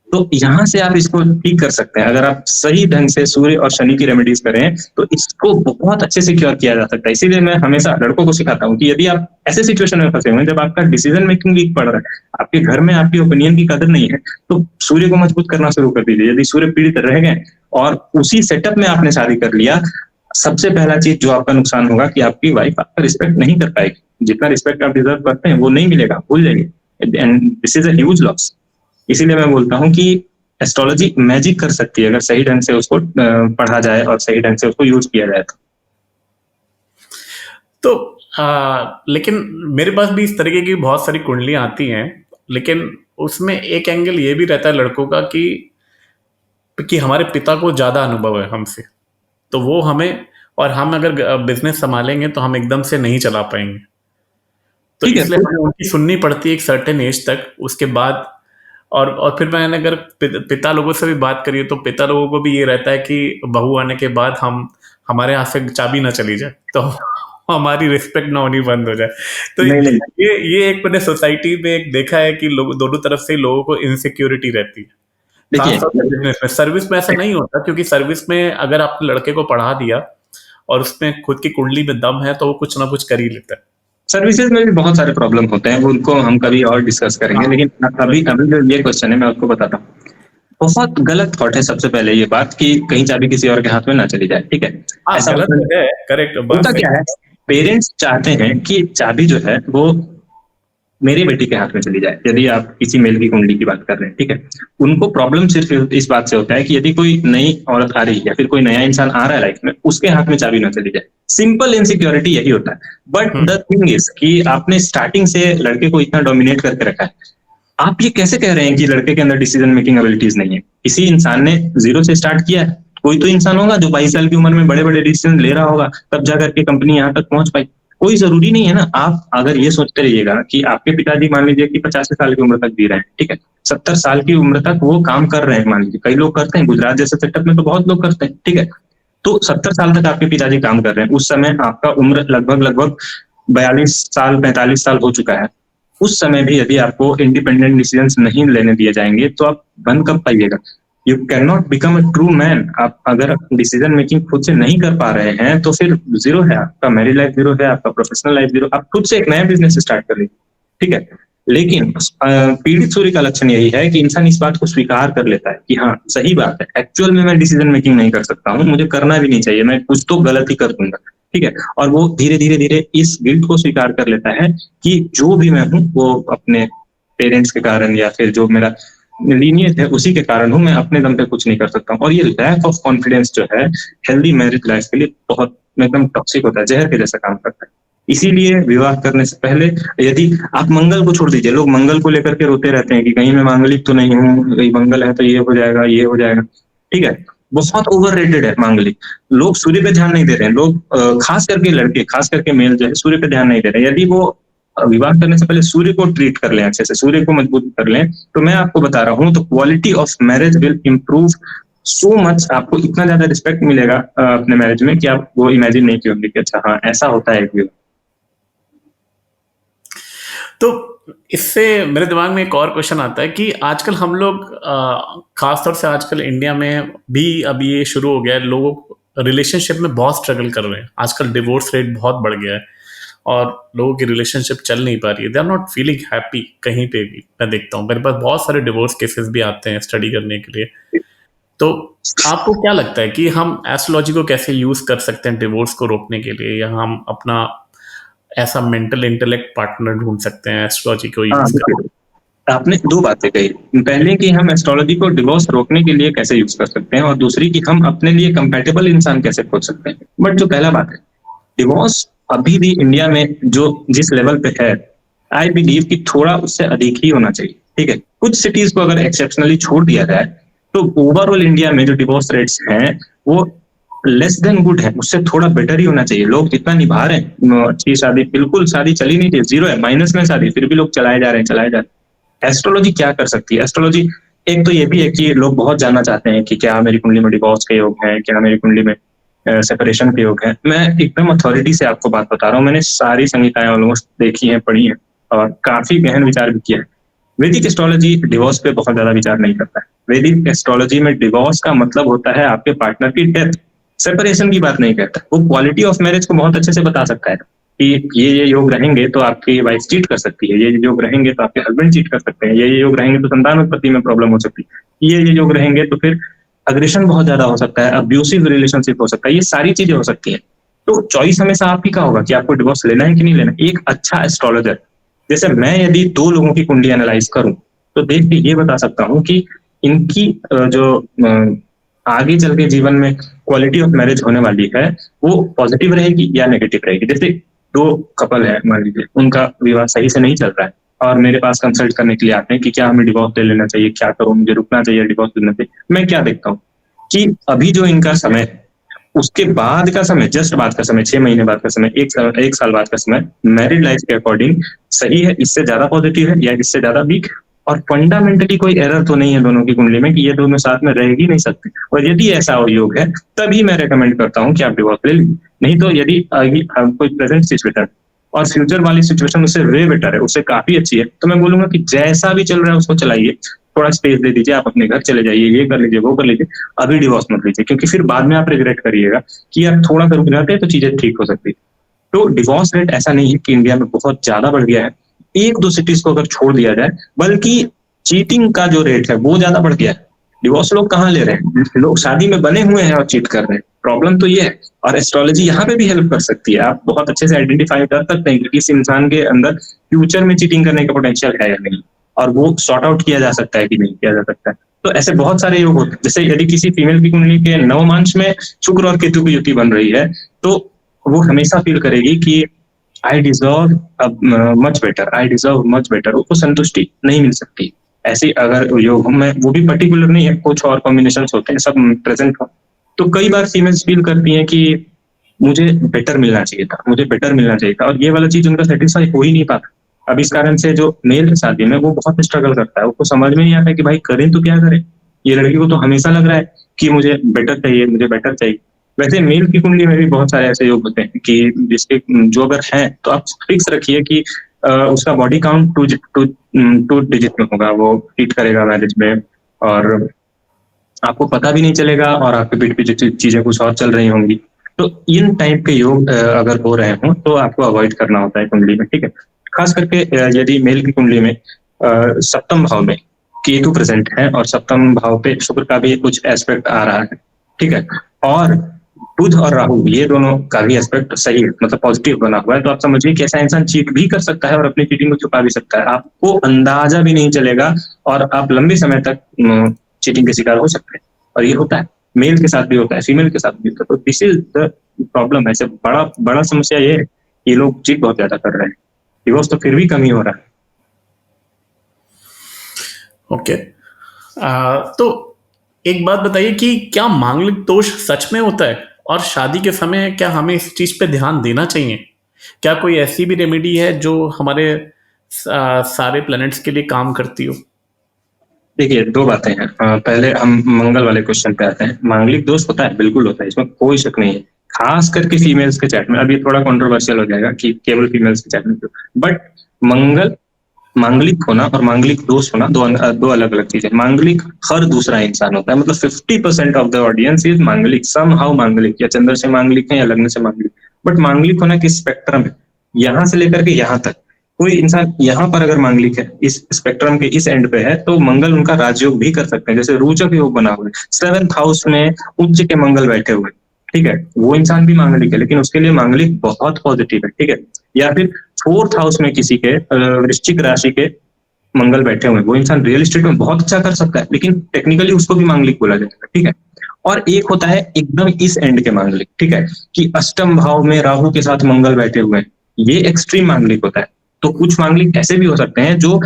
तो यहाँ से आप इसको ठीक कर सकते हैं, अगर आप सही ढंग से सूर्य और शनि की रेमेडीज करें तो इसको बहुत अच्छे से क्योर किया जा सकता है। इसीलिए मैं हमेशा लड़कों को सिखाता हूँ कि यदि आप ऐसे सिचुएशन में फंसे हुए हैं जब आपका डिसीजन मेकिंग वीक पड़ रहा है, आपके घर में आपकी ओपिनियन की कदर नहीं है, तो सूर्य को मजबूत करना शुरू कर दीजिए। यदि सूर्य पीड़ित रह गए और उसी सेटअप में आपने शादी कर लिया, सबसे पहला चीज जो आपका नुकसान होगा कि आपकी वाइफ आपका रिस्पेक्ट नहीं कर पाएगी, जितना रिस्पेक्ट आप डिजर्व करते हैं वो नहीं मिलेगा, भूल जाइए, and this is a huge loss. इसीलिए मैं बोलता हूँ कि एस्ट्रोलॉजी मैजिक कर सकती है अगर सही ढंग से उसको पढ़ा जाए और सही ढंग से उसको यूज किया जाए। तो लेकिन मेरे पास भी इस तरीके की बहुत सारी कुंडलियां आती हैं, लेकिन उसमें एक एंगल ये भी रहता है लड़कों का कि हमारे पिता को ज़्यादा अनुभव है हमसे, तो वो हमें, और हम अगर बिजनेस संभालेंगे तो हम एकदम से नहीं चला पाएंगे, तो ठीक है। इसलिए हमें उनकी सुननी पड़ती है एक सर्टेन एज तक। उसके बाद और फिर मैंने अगर पिता लोगों से भी बात करी तो पिता लोगों को भी ये रहता है कि बहू आने के बाद हमारे हाथ से चाबी ना चली जाए, तो हमारी रिस्पेक्ट ना होनी बंद हो जाए। तो नहीं नहीं, ये एक मैंने सोसाइटी में एक देखा है कि लोग दोनों तरफ से लोगों को इनसिक्योरिटी रहती है, देखिए खासतौर से बिजनेस में। सर्विस में ऐसा नहीं होता, क्योंकि सर्विस में अगर आपने लड़के को पढ़ा दिया और उसमें खुद की कुंडली में दम है तो वो कुछ ना कुछ कर ही लेता है। सर्विसेज में भी बहुत सारे प्रॉब्लम होते हैं, उनको हम कभी और डिस्कस करेंगे, लेकिन अभी अभी जो ये क्वेश्चन है मैं आपको बताता हूँ। बहुत गलत थॉट है सबसे पहले ये बात कि कहीं चाबी किसी और के हाथ में ना चली जाए, ठीक है। हाँ, ऐसा गलत तो है, करेक्ट बात होता सही। क्या है, पेरेंट्स चाहते हैं कि चाबी जो है वो मेरी बेटी के हाथ में चली जाए। यदि आप किसी मेल की कुंडली की बात कर रहे हैं, ठीक है, उनको प्रॉब्लम सिर्फ इस बात से होता है कि यदि कोई नई औरत आ रही है या फिर कोई नया इंसान आ रहा है लाइफ में, उसके हाथ में चाबी ना चली जाए। सिंपल इनसिक्योरिटी यही होता है। बट द थिंग इज कि आपने स्टार्टिंग से लड़के को इतना डोमिनेट करके रखा है। आप ये कैसे कह रहे हैं कि लड़के के अंदर डिसीजन मेकिंग एबिलिटीज नहीं है? किसी इंसान ने जीरो से स्टार्ट किया है। कोई तो इंसान होगा जो 22 साल की उम्र में बड़े बड़े डिसीजन ले रहा होगा, तब जाकर के कंपनी यहाँ तक पहुंच पाई। कोई जरूरी नहीं है ना। आप अगर ये सोचते रहिएगा कि आपके पिताजी मान लीजिए कि 50 साल की उम्र तक जी रहे हैं, ठीक है, 70 साल की उम्र तक वो काम कर रहे हैं, मान लीजिए कई लोग करते हैं, गुजरात जैसे सेटअप में तो बहुत लोग करते हैं, ठीक है, तो 70 साल तक आपके पिताजी काम कर रहे हैं। उस समय आपका उम्र लगभग लगभग 42 साल 45 साल हो चुका है। उस समय भी यदि आपको इंडिपेंडेंट डिसीजंस नहीं लेने दिए जाएंगे तो आप बन कब पाइएगा? You can not become a true man. आप अगर डिसीजन मेकिंग खुद से नहीं कर पा रहे हैं तो फिर जीरो है, आपका मैरिड लाइफ जीरो है, आपका प्रोफेशनल लाइफ जीरो। आप खुद से एक नया बिजनेस स्टार्ट कर लीजिए, ठीक है। लेकिन पीड़ित सूर्य का लक्षण यही है कि इंसान इस बात को स्वीकार कर लेता है कि हाँ सही बात है, एक्चुअल में मैं डिसीजन मेकिंग नहीं कर सकता हूँ, मुझे करना भी नहीं चाहिए, मैं कुछ तो गलत ही कर दूंगा, ठीक है। और वो धीरे धीरे धीरे इस गिल्ट को स्वीकार कर लेता है कि जो भी मैं हूँ वो अपने पेरेंट्स के कारण या फिर जो मेरा लीनियज है उसी के कारण हूँ, मैं अपने दम पे कुछ नहीं कर सकता हूँ। और ये लैक ऑफ कॉन्फिडेंस जो है हेल्दी मैरिज लाइफ के लिए बहुत एकदम टॉक्सिक होता है, जहर के जैसा काम करता है। इसीलिए विवाह करने से पहले यदि आप मंगल को छोड़ दीजिए, लोग मंगल को लेकर के रोते रहते हैं कि कहीं मैं मांगलिक तो नहीं हूँ, कहीं मंगल है तो ये हो जाएगा ये हो जाएगा, ठीक है। बहुत ओवररेटेड है मांगलिक। लोग सूर्य पे ध्यान नहीं दे रहे हैं। लोग खास करके लड़के, खास करके मेल जो है सूर्य पे ध्यान नहीं दे रहे हैं। यदि वो विवाह करने से पहले सूर्य को ट्रीट कर लें, अच्छे से सूर्य को मजबूत कर लें, तो मैं आपको बता रहा हूँ तो quality of marriage will improve so much. आपको इतना ज्यादा रिस्पेक्ट मिलेगा अपने मैरिज में कि आप वो इमेजिन नहीं किए कि अच्छा हाँ ऐसा होता है एक विवाह। तो इससे मेरे दिमाग में एक और क्वेश्चन आता है कि आजकल हम लोग खासतौर से आजकल इंडिया में भी अभी ये शुरू हो गया है, लोग रिलेशनशिप में बहुत स्ट्रगल कर रहे हैं। आजकल डिवोर्स रेट बहुत बढ़ गया है और लोगों की रिलेशनशिप चल नहीं पा रही है, they are not feeling happy कहीं पे भी। मैं देखता हूँ मेरे पास बहुत सारे डिवोर्स केसेस भी आते हैं स्टडी करने के लिए। तो आपको क्या लगता है कि हम एस्ट्रोलॉजी को कैसे यूज कर सकते हैं डिवोर्स को रोकने के लिए, या हम अपना ऐसा मेंटल इंटेलेक्ट पार्टनर ढूंढ सकते हैं एस्ट्रोलॉजी को यूज कर? आपने दो बातें कही, पहले कि हम एस्ट्रोलॉजी को डिवोर्स रोकने के लिए कैसे यूज कर सकते हैं, और दूसरी कि हम अपने लिए कंपैटिबल इंसान कैसे खोज सकते हैं। बट जो पहला बात है, डिवोर्स अभी भी इंडिया में जो जिस लेवल पे है, आई बिलीव कि थोड़ा उससे अधिक ही होना चाहिए, ठीक है। कुछ सिटीज को अगर एक्सेप्शनली छोड़ दिया जाए तो ओवरऑल इंडिया में जो डिवोर्स रेट्स हैं वो लेस देन गुड है, उससे थोड़ा बेटर ही होना चाहिए। लोग जितना निभा रहे हैं अच्छी शादी, बिल्कुल शादी चली नहीं थी, जीरो है, माइनस में शादी, फिर भी लोग चलाए जा रहे हैं चलाए जा रहे हैं। एस्ट्रोलॉजी क्या कर सकती है? एस्ट्रोलॉजी एक तो ये भी है कि लोग बहुत जानना चाहते हैं कि क्या मेरी कुंडली में डिवोर्स के योग है, क्या मेरी कुंडली में सेपरेशन के योग है। मैं एकदम अथॉरिटी से आपको बात बता रहा हूँ, मैंने सारी संहिताएं ऑलमोस्ट देखी हैं, पढ़ी हैं और काफी गहन विचार भी किया है। वैदिक एस्ट्रोलॉजी डिवोर्स पे बहुत ज्यादा विचार नहीं करता है। वैदिक एस्ट्रोलॉजी में डिवोर्स का मतलब होता है आपके पार्टनर की डेथ, सेपरेशन की बात नहीं करता। वो क्वालिटी ऑफ मैरिज को बहुत अच्छे से बता सकता है कि ये योग रहेंगे तो आपकी वाइफ चीट कर सकती है, ये योग रहेंगे तो आपके हस्बैंड चीट कर सकते हैं, ये योग रहेंगे तो संतान उत्पत्ति में प्रॉब्लम हो सकती है, ये योग रहेंगे तो फिर अग्रेशन बहुत ज्यादा हो सकता है, अब्यूसिव रिलेशनशिप हो सकता है, ये सारी चीजें हो सकती है। तो चॉइस हमेशा आपकी का होगा कि आपको डिवोर्स लेना है कि नहीं लेना। एक अच्छा एस्ट्रोलॉजर जैसे मैं यदि दो लोगों की कुंडली एनालाइज करूं तो देख के ये बता सकता हूं कि इनकी जो आगे चल के जीवन में क्वालिटी ऑफ मैरिज होने वाली है वो पॉजिटिव रहेगी या नेगेटिव रहेगी। जैसे दो कपल है, मान लीजिए उनका विवाह सही से नहीं चल रहा है और मेरे पास कंसल्ट करने के लिए आते हैं कि क्या हमें डिवोर्स ले लेना चाहिए, क्या करूं, मुझे रुकना चाहिए, डिवोर्स लेना चाहिए। मैं क्या देखता हूँ कि अभी जो इनका समय है उसके बाद का समय, जस्ट बाद का समय, 6 महीने बाद का समय, एक साल बाद का समय मैरिड लाइफ के अकॉर्डिंग सही है, इससे ज्यादा पॉजिटिव है या इससे ज्यादा वीक है। और फंडामेंटली कोई एरर तो नहीं है दोनों की कुंडली में कि ये दोनों साथ में रह ही नहीं सकते। और यदि ऐसा योग है तभी मैं रेकमेंड करता हूँ कि आप डिवोर्स ले लीजिए। नहीं तो यदि कोई प्रेजेंट सिचुएशन और फ्यूचर वाली सिचुएशन उससे वे बेटर है, उससे काफी अच्छी है, तो मैं बोलूंगा कि जैसा भी चल रहा है उसको चलाइए, थोड़ा स्पेस दे दीजिए, आप अपने घर चले जाइए, ये कर लीजिए, वो कर लीजिए, अभी डिवोर्स मत लीजिए, क्योंकि फिर बाद में आप रिग्रेट करिएगा कि यार थोड़ा सा रुक जाते तो चीजें ठीक हो सकती। तो डिवोर्स रेट ऐसा नहीं है कि इंडिया में बहुत ज्यादा बढ़ गया है, एक दो सिटीज को अगर छोड़ दिया जाए, बल्कि चीटिंग का जो रेट है वो ज्यादा बढ़ गया है। डिवोर्स लोग कहाँ ले रहे हैं, लोग शादी में बने हुए हैं और चीट कर रहे हैं। प्रॉब्लम तो ये है, और एस्ट्रोलॉजी यहाँ पे भी हेल्प कर सकती है। आप बहुत अच्छे से आइडेंटिफाई कर सकते हैं कि इस इंसान के अंदर फ्यूचर में चीटिंग करने का पोटेंशियल है या नहीं, और वो सॉर्ट आउट किया जा सकता है कि नहीं किया जा सकता है। तो ऐसे बहुत सारे योग होते हैं। जैसे यदि किसी फीमेल की कुंडली के नवमांश में शुक्र और केतु की युति बन रही है, तो वो हमेशा फील करेगी कि I deserve much better, I deserve much better, उसको संतुष्टि नहीं मिल सकती। ऐसे अगर योग में वो भी पर्टिकुलर नहीं है, कुछ और कॉम्बिनेशन होते हैं, सब प्रेजेंट हो, तो कई बार फीमेल्स फील करती हैं कि मुझे बेटर मिलना चाहिए था, मुझे बेटर मिलना चाहिए था, और ये वाला चीज उनका सेटिस्फाई हो ही नहीं पाता। अब इस कारण से जो मेल है शादी में वो बहुत स्ट्रगल करता है, उसको समझ में नहीं आता कि भाई करें तो क्या करें। ये लड़की को तो हमेशा लग रहा है कि मुझे बेटर चाहिए, मुझे बेटर चाहिए। वैसे मेल की कुंडली में भी बहुत सारे ऐसे योग होते हैं कि जिसके जो अगर हैं तो आप फिक्स रखिए कि उसका बॉडी काउंट टू डिजिट में होगा, वो हिट करेगा मैरिज में, और आपको पता भी नहीं चलेगा, और आपके पीठ पीछे चीजें कुछ और चल रही होंगी। तो इन टाइप के योग अगर हो रहे हों तो आपको अवॉइड करना होता है कुंडली में, ठीक है। खास करके यदि मेल की कुंडली में सप्तम भाव में केतु प्रेजेंट है और सप्तम भाव पे शुक्र का भी कुछ एस्पेक्ट आ रहा है, ठीक है, और बुध और राहु ये दोनों का भी एस्पेक्ट सही है, मतलब पॉजिटिव बना हुआ है, तो आप समझिए कि ऐसा इंसान चीट भी कर सकता है और अपनी चीटिंग को छुपा भी सकता है, आपको अंदाजा भी नहीं चलेगा, और आप लंबे समय तक चीटिंग के शिकार हो सकते हैं। और ये होता है, मेल के साथ भी होता है, फीमेल के साथ भी होता है। तो दिस इज द प्रॉब्लम है। बड़ा बड़ा समस्या ये है, ये लोग चीट बहुत ज्यादा कर रहे हैं, डिवोर्स तो फिर भी कम ही हो रहा है। ओके तो एक बात बताइए कि क्या मांगलिक दोष सच में होता है, और शादी के समय क्या हमें इस चीज पे ध्यान देना चाहिए? क्या कोई ऐसी भी रेमेडी है जो हमारे सारे प्लैनेट्स के लिए काम करती हो? देखिए, दो बातें हैं। पहले हम मंगल वाले क्वेश्चन पे आते हैं। मांगलिक दोष होता है, बिल्कुल होता है, इसमें कोई शक नहीं है, खास करके फीमेल्स के चैट में। अब ये थोड़ा कंट्रोवर्शियल हो जाएगा कि केवल फीमेल्स के चैट में, बट मंगल, मांगलिक होना और मांगलिक दोष होना दो अलग अलग चीजें। मांगलिक हर दूसरा इंसान होता है, मतलब 50% ऑफ द ऑडियंस इज मांगलिक, सम हाउ मांगलिक, या चंद्र से मांगलिक है या लग्न से मांगलिक। बट मांगलिक होना किस स्पेक्ट्रम है, यहाँ से लेकर के यहाँ तक। कोई इंसान यहाँ पर अगर मांगलिक है, इस स्पेक्ट्रम के इस एंड पे है, तो मंगल उनका राजयोग भी कर सकते हैं। जैसे रोचक योग बना हुआ है, 7th हाउस में उच्च के मंगल बैठे हुए, ठीक है, वो इंसान भी मांगलिक है, लेकिन उसके लिए मांगलिक बहुत पॉजिटिव है, ठीक है। या फिर 4th हाउस में किसी के वृश्चिक राशि के मंगल बैठे हुए, वो इंसान रियल एस्टेट में बहुत अच्छा कर सकता है, लेकिन टेक्निकली उसको भी मांगलिक बोला जाता है, ठीक है। और एक होता है एकदम इस एंड के मांगलिक, ठीक है, कि अष्टम भाव में राहु के साथ मंगल बैठे हुए हैं, ये एक्सट्रीम मांगलिक होता है। तो कुछ मांगलिक ऐसे भी हो सकते हैं जो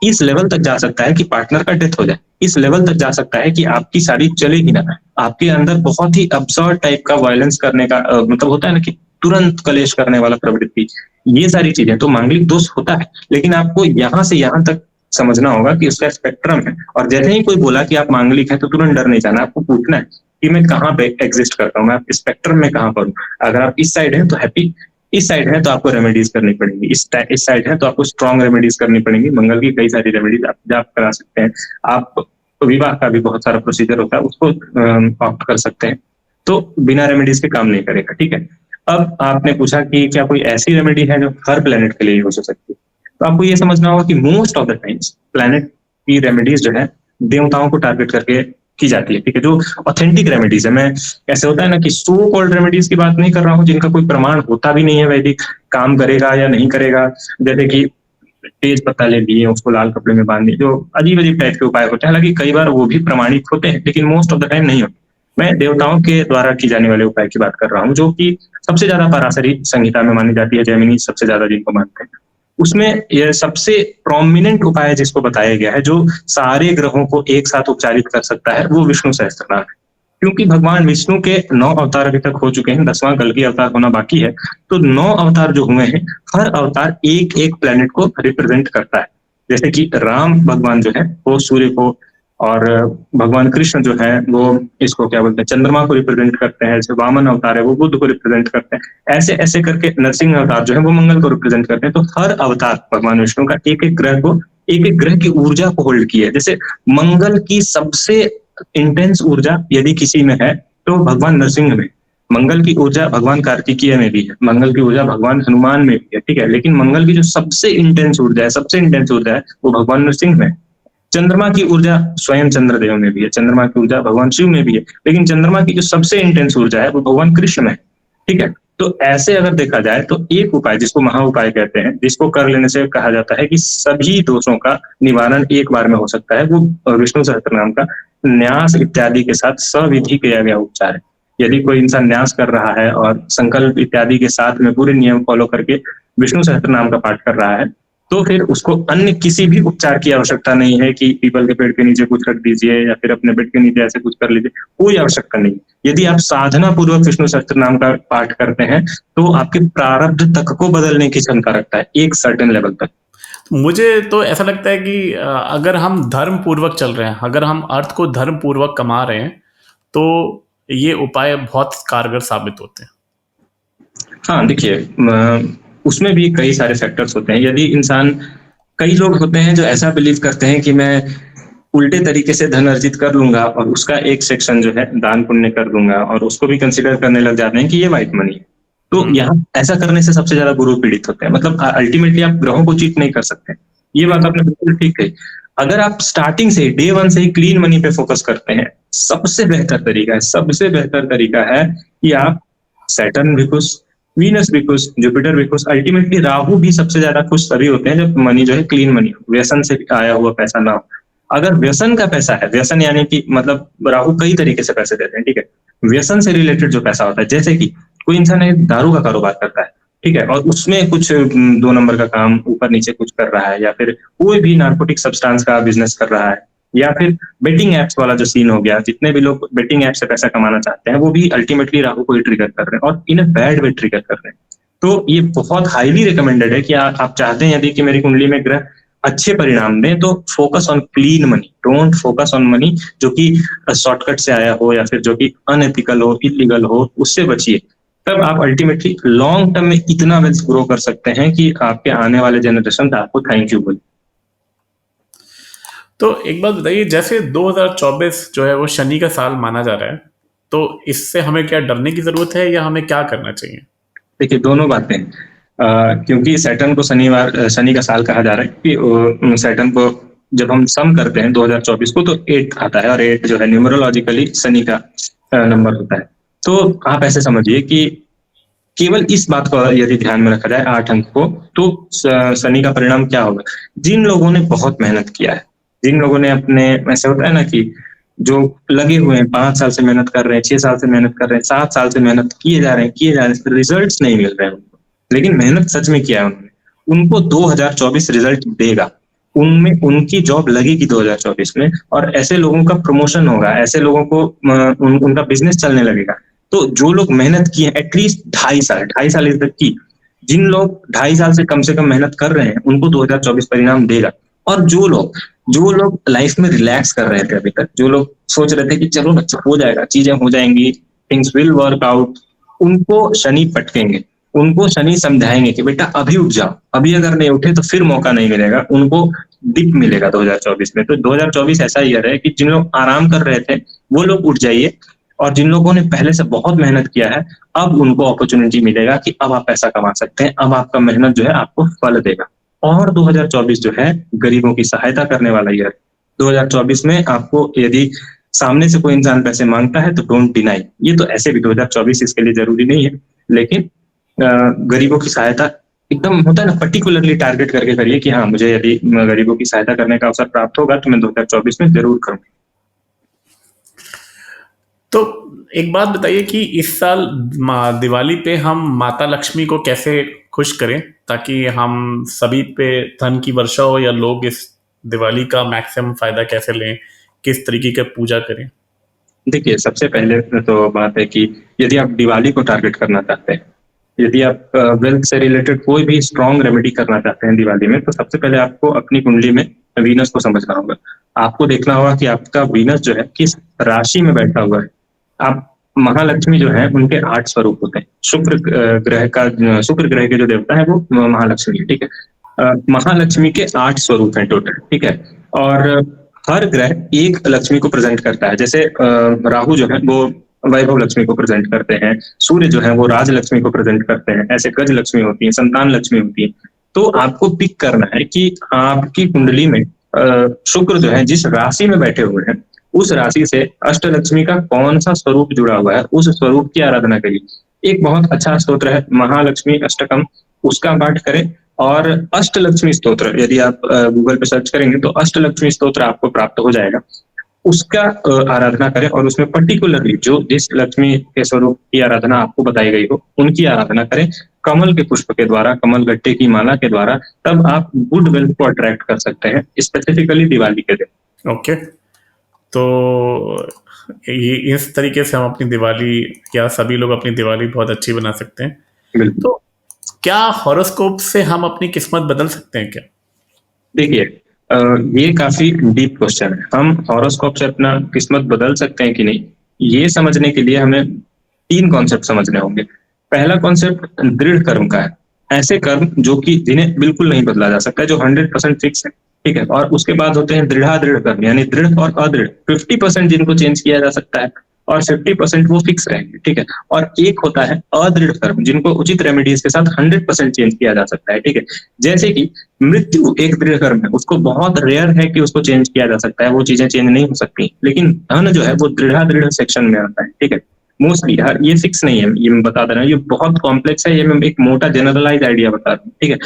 इस लेवल तक जा सकता है कि पार्टनर का डेथ हो जाए, इस लेवल तक जा सकता है कि आपकी शादी चलेगी ना, आपके अंदर बहुत ही अब्सर्ड टाइप का वायलेंस करने का मतलब होता है ना कि तुरंत कलेश करने वाला प्रवृत्ति, ये सारी चीजें। तो मांगलिक दोष होता है, लेकिन आपको यहाँ से यहाँ तक समझना होगा कि उसका स्पेक्ट्रम है। और जैसे ही कोई बोला कि आप मांगलिक है तो तुरंत डर नहीं जाना, आपको पूछना है कि मैं कहाँ पे एग्जिस्ट करता हूँ, मैं स्पेक्ट्रम में कहाँ पर हूँ। अगर आप इस साइड है तो हैप्पी, इस साइड है तो आपको रेमेडीज करनी पड़ेगी, इस साइड है तो आपको स्ट्रॉन्ग रेमेडीज करनी पड़ेगी। मंगल की कई सारी रेमेडीज आप करा सकते हैं। आप विवाह का भी बहुत सारा प्रोसीजर होता है, उसको ऑप्ट कर सकते हैं, तो बिना रेमेडीज के काम नहीं करेगा, ठीक है। अब आपने पूछा कि क्या कोई ऐसी रेमेडी है जो हर प्लेनेट के लिए यूज हो सकती है, तो आपको ये समझना होगा कि most of the times planet की रेमेडीज जो है देवताओं को टारगेट करके की जाती है, ठीक है, जो ऑथेंटिक रेमेडीज है। मैं ऐसे होता है ना कि सो कॉल्ड रेमेडीज की बात नहीं कर रहा हूँ जिनका कोई प्रमाण होता भी नहीं है वैदिक काम करेगा या नहीं करेगा, जैसे कि तेज पत्ता ले लिए, उसको लाल कपड़े में बांध दिए, जो अजीब अजीब टाइप के उपाय होते हैं। हालांकि कई बार वो भी प्रमाणिक होते हैं, लेकिन मोस्ट ऑफ द टाइम नहीं होते। मैं देवताओं के द्वारा की जाने वाले उपाय की बात कर रहा हूँ, जो कि सबसे ज्यादा पराशरी संहिता में मानी जाती है, जैमिनी सबसे ज्यादा जिनको मानते हैं। उसमें यह सबसे प्रोमिनेंट उपाय जिसको बताया गया है, जो सारे ग्रहों को एक साथ उपचारित कर सकता है, वो विष्णु सहस्त्रनाम है। क्योंकि भगवान विष्णु के 9 अवतार अभी तक हो चुके हैं, 10वां कल्कि अवतार होना बाकी है। तो 9 अवतार जो हुए हैं, हर अवतार एक एक प्लेनेट को रिप्रेजेंट करता है। जैसे कि राम भगवान जो है वो सूर्य को, और भगवान कृष्ण जो है वो इसको क्या बोलते हैं, चंद्रमा को रिप्रेजेंट करते हैं। जैसे वामन अवतार है वो बुध को रिप्रेजेंट करते हैं। ऐसे ऐसे करके नरसिंह अवतार जो है वो मंगल को रिप्रेजेंट करते हैं। तो हर अवतार भगवान विष्णु का एक एक ग्रह को, एक एक ग्रह की ऊर्जा को होल्ड किया है। जैसे मंगल की सबसे इंटेंस ऊर्जा यदि किसी में है तो भगवान नरसिंह में। मंगल की ऊर्जा भगवान कार्तिकीय में भी है, मंगल की ऊर्जा भगवान हनुमान में भी है, ठीक है। लेकिन मंगल की जो सबसे इंटेंस ऊर्जा है, सबसे इंटेंस ऊर्जा है, वो भगवान नरसिंह में। चंद्रमा की ऊर्जा स्वयं चंद्रदेव में भी है, चंद्रमा की ऊर्जा भगवान शिव में भी है, लेकिन चंद्रमा की जो सबसे इंटेंस ऊर्जा है वो भगवान कृष्ण में है, ठीक है। तो ऐसे अगर देखा जाए तो एक उपाय जिसको महा उपाय कहते हैं, जिसको कर लेने से कहा जाता है कि सभी दोषों का निवारण एक बार में हो सकता है, वो विष्णु सहस्त्रनाम का न्यास इत्यादि के साथ सविधि किया गया उपचार है। यदि कोई इंसान न्यास कर रहा है और संकल्प इत्यादि के साथ में पूरे नियम फॉलो करके विष्णु सहस्त्रनाम का पाठ कर रहा है, तो फिर उसको अन्य किसी भी उपचार की आवश्यकता नहीं है कि पीपल के पेड़ के नीचे कुछ रख दीजिए या फिर अपने बेड के नीचे ऐसे कुछ कर लीजिए, कोई आवश्यकता नहीं। यदि आप साधना पूर्वक विष्णु सहस्त्रनाम का पाठ करते हैं तो आपके प्रारब्ध तक को बदलने की क्षमता रखता है एक सर्टेन लेवल तक। मुझे तो ऐसा लगता है कि अगर हम धर्म पूर्वक चल रहे हैं, अगर हम अर्थ को धर्म पूर्वक कमा रहे हैं, तो ये उपाय बहुत कारगर साबित होते हैं। हाँ, देखिए उसमें भी कई सारे फैक्टर्स होते हैं। यदि इंसान, कई लोग होते हैं जो ऐसा बिलीव करते हैं कि मैं उल्टे तरीके से धन अर्जित कर लूंगा और उसका एक सेक्शन जो है दान पुण्य कर दूंगा, और उसको भी कंसिडर करने लग जाते हैं कि ये व्हाइट मनी है। तो यहाँ ऐसा करने से सबसे ज्यादा गुरु पीड़ित होते हैं। मतलब अल्टीमेटली आप ग्रहों को चीट नहीं कर सकते, ये बात आपने बिल्कुल ठीक कही। अगर आप स्टार्टिंग से डे वन से ही क्लीन मनी पे फोकस करते हैं, सबसे बेहतर तरीका है, सबसे बेहतर तरीका है कि आप सैटर्न भी खुश, वीनस भी खुश, जुपिटर भी खुश, अल्टीमेटली राहु भी सबसे ज्यादा खुश तभी होते हैं जब मनी जो है क्लीन मनी हो, व्यसन से आया हुआ पैसा ना हो। अगर व्यसन का पैसा है, व्यसन यानी कि मतलब राहु कई तरीके से पैसे देते हैं, ठीक है। व्यसन से रिलेटेड जो पैसा होता है, जैसे कि कोई इंसान एक दारू का कारोबार करता है, ठीक है, और उसमें कुछ 2 नंबर का काम ऊपर नीचे कुछ कर रहा है, या फिर कोई भी नार्कोटिक सब्सटेंस का बिजनेस कर रहा है, या फिर बेटिंग एप्स वाला जो सीन हो गया, जितने भी लोग बेटिंग ऐप से पैसा कमाना चाहते हैं वो भी अल्टीमेटली राहु को ही ट्रिगर कर रहे हैं, और इन अ बैड वे ट्रिगर कर रहे हैं। तो ये बहुत हाईली रिकमेंडेड है कि आप चाहते हैं यदि कि मेरी कुंडली में ग्रह अच्छे परिणाम दें, तो focus on clean money, don't focus on money जो कि शॉर्टकट से आया हो या फिर जो कि अनएथिकल हो, इलीगल हो, उससे बचिए। तब आप अल्टीमेटली लॉन्ग टर्म में इतना वेल्थ ग्रो कर सकते हैं कि आपके आने वाले जनरेशन आपको थैंक यू बोले। तो एक बात बताइए, जैसे 2024 जो है वो शनि का साल माना जा रहा है, तो इससे हमें क्या डरने की जरूरत है या हमें क्या करना चाहिए? देखिए, दोनों बातें, क्योंकि सैटर्न को शनि का साल कहा जा रहा है कि सैटर्न को जब हम सम करते हैं 2024 को, तो 8 आता है, और 8 जो है न्यूमरोलॉजिकली शनि का नंबर होता है। तो आप ऐसे समझिए कि केवल इस बात को यदि ध्यान में रखा जाए 8 अंक को, तो शनि का परिणाम क्या होगा। जिन लोगों ने बहुत मेहनत किया है, जिन लोगों ने अपने, ऐसे होता है ना कि जो लगे हुए हैं, 5 साल से मेहनत कर रहे हैं, 6 साल से मेहनत कर रहे हैं, 7 साल से मेहनत किए जा रहे हैं, रिजल्ट्स नहीं मिल रहे हैं उनको, लेकिन मेहनत सच में किया है उन्होंने, उनको 2024 रिजल्ट देगा। उनमें उनकी जॉब लगेगी 2024 में, और ऐसे लोगों का प्रमोशन होगा, ऐसे लोगों को उनका बिजनेस चलने लगेगा। तो जो लोग मेहनत किए एटलीस्ट 2.5 साल इज द की, जिन लोग 2.5 साल से कम मेहनत कर रहे हैं उनको 2024 परिणाम देगा। और जो लोग लाइफ में रिलैक्स कर रहे थे अभी तक, जो लोग सोच रहे थे कि चलो बच्चा हो जाएगा, चीजें हो जाएंगी, थिंग्स विल वर्क आउट, उनको शनि पटकेंगे, उनको शनि समझाएंगे कि बेटा अभी उठ जाओ, अभी अगर नहीं उठे तो फिर मौका नहीं मिलेगा, उनको डिप मिलेगा 2024 में। तो 2024 ऐसा ईयर है कि जिन लोग आराम कर रहे थे वो लोग उठ जाइए, और जिन लोगों ने पहले से बहुत मेहनत किया है अब उनको अपॉर्चुनिटी मिलेगा कि अब आप पैसा कमा सकते हैं, अब आपका मेहनत जो है आपको फल देगा। और 2024 जो है गरीबों की सहायता करने वाला ईयर। 2024 में आपको यदि सामने से कोई इंसान पैसे मांगता है तो डोंट डिनाई। ये तो ऐसे भी 2024 इसके लिए जरूरी नहीं है, लेकिन गरीबों की सहायता एकदम होता है ना, पर्टिकुलरली टारगेट करके करिए कि हाँ, मुझे यदि गरीबों की सहायता करने का अवसर प्राप्त होगा तो मैं 2024 में जरूर करूंगा। तो एक बात बताइए कि इस साल दिवाली पे हम माता लक्ष्मी को कैसे खुश करें ताकि हम सभी पे धन की वर्षा हो, या लोग इस दिवाली का मैक्सिमम फायदा कैसे लें, किस तरीके की पूजा करें? देखिए, सबसे पहले तो बात है कि यदि आप दिवाली को टारगेट करना चाहते हैं, यदि आप वेल्थ से रिलेटेड कोई भी स्ट्रॉन्ग रेमेडी करना चाहते हैं दिवाली में, तो सबसे पहले आपको अपनी कुंडली में वीनस को समझना होगा। आपको देखना होगा कि आपका वीनस जो है किस राशि में बैठा हुआ है। आप महालक्ष्मी जो है उनके 8 स्वरूप होते हैं। शुक्र ग्रह के जो देवता है वो महालक्ष्मी है, ठीक है। महालक्ष्मी के 8 स्वरूप हैं टोटल, ठीक है। और हर ग्रह एक लक्ष्मी को प्रेजेंट करता है। जैसे राहु जो है वो वैभव लक्ष्मी को प्रेजेंट करते हैं, सूर्य जो है वो राज लक्ष्मी को प्रेजेंट करते हैं, ऐसे गज लक्ष्मी होती है, संतान लक्ष्मी होती है। तो आपको पिक करना है कि आपकी कुंडली में शुक्र जो है जिस राशि में बैठे हुए हैं, उस राशि से अष्टलक्ष्मी का कौन सा स्वरूप जुड़ा हुआ है, उस स्वरूप की आराधना करिए। एक बहुत अच्छा स्तोत्र है महालक्ष्मी अष्टकम, उसका पाठ करें। और अष्टलक्ष्मी स्तोत्र यदि आप गूगल पे सर्च करेंगे तो अष्टलक्ष्मी स्तोत्र आपको प्राप्त हो जाएगा, उसका आराधना करें। और उसमें पर्टिकुलरली जो जिस लक्ष्मी के स्वरूप की आराधना आपको बताई गई हो उनकी आराधना करें, कमल के पुष्प के द्वारा, कमल गट्टे की माला के द्वारा। तब आप गुड वेल्थ को अट्रैक्ट कर सकते हैं, स्पेसिफिकली दिवाली के दिन। ओके, तो ये इस तरीके से हम अपनी दिवाली, या सभी लोग अपनी दिवाली बहुत अच्छी बना सकते हैं। बिल्कुल। तो क्या हॉरोस्कोप से हम अपनी किस्मत बदल सकते हैं क्या? देखिए, ये काफी डीप क्वेश्चन है। हम हॉरोस्कोप से अपना किस्मत बदल सकते हैं कि नहीं, ये समझने के लिए हमें 3 कॉन्सेप्ट समझने होंगे। पहला कॉन्सेप्ट दृढ़ कर्म का है, ऐसे कर्म जो कि जिन्हें बिल्कुल नहीं बदला जा सकता, जो 100% फिक्स है, ठीक है। और उसके बाद होते हैं दृढ़ कर्म, यानी दृढ़ और अदृढ़, 50% जिनको चेंज किया जा सकता है और 50% वो फिक्स रहेंगे, ठीक है। और एक होता है अदृढ़ कर्म, जिनको उचित रेमेडीज के साथ 100% चेंज किया जा सकता है, ठीक है। जैसे कि मृत्यु एक दृढ़ कर्म है, उसको बहुत रेयर है कि उसको चेंज किया जा सकता है, वो चीजें चेंज नहीं हो सकती। लेकिन धन जो है वो दृढ़ सेक्शन में आता है, ठीक है। मोस्टली ये फिक्स नहीं है, ये मैं बता दे रहा हूँ, ये बहुत कॉम्प्लेक्स है, ये मैं एक मोटा जनरलाइज आइडिया बता रहा हूँ, ठीक है।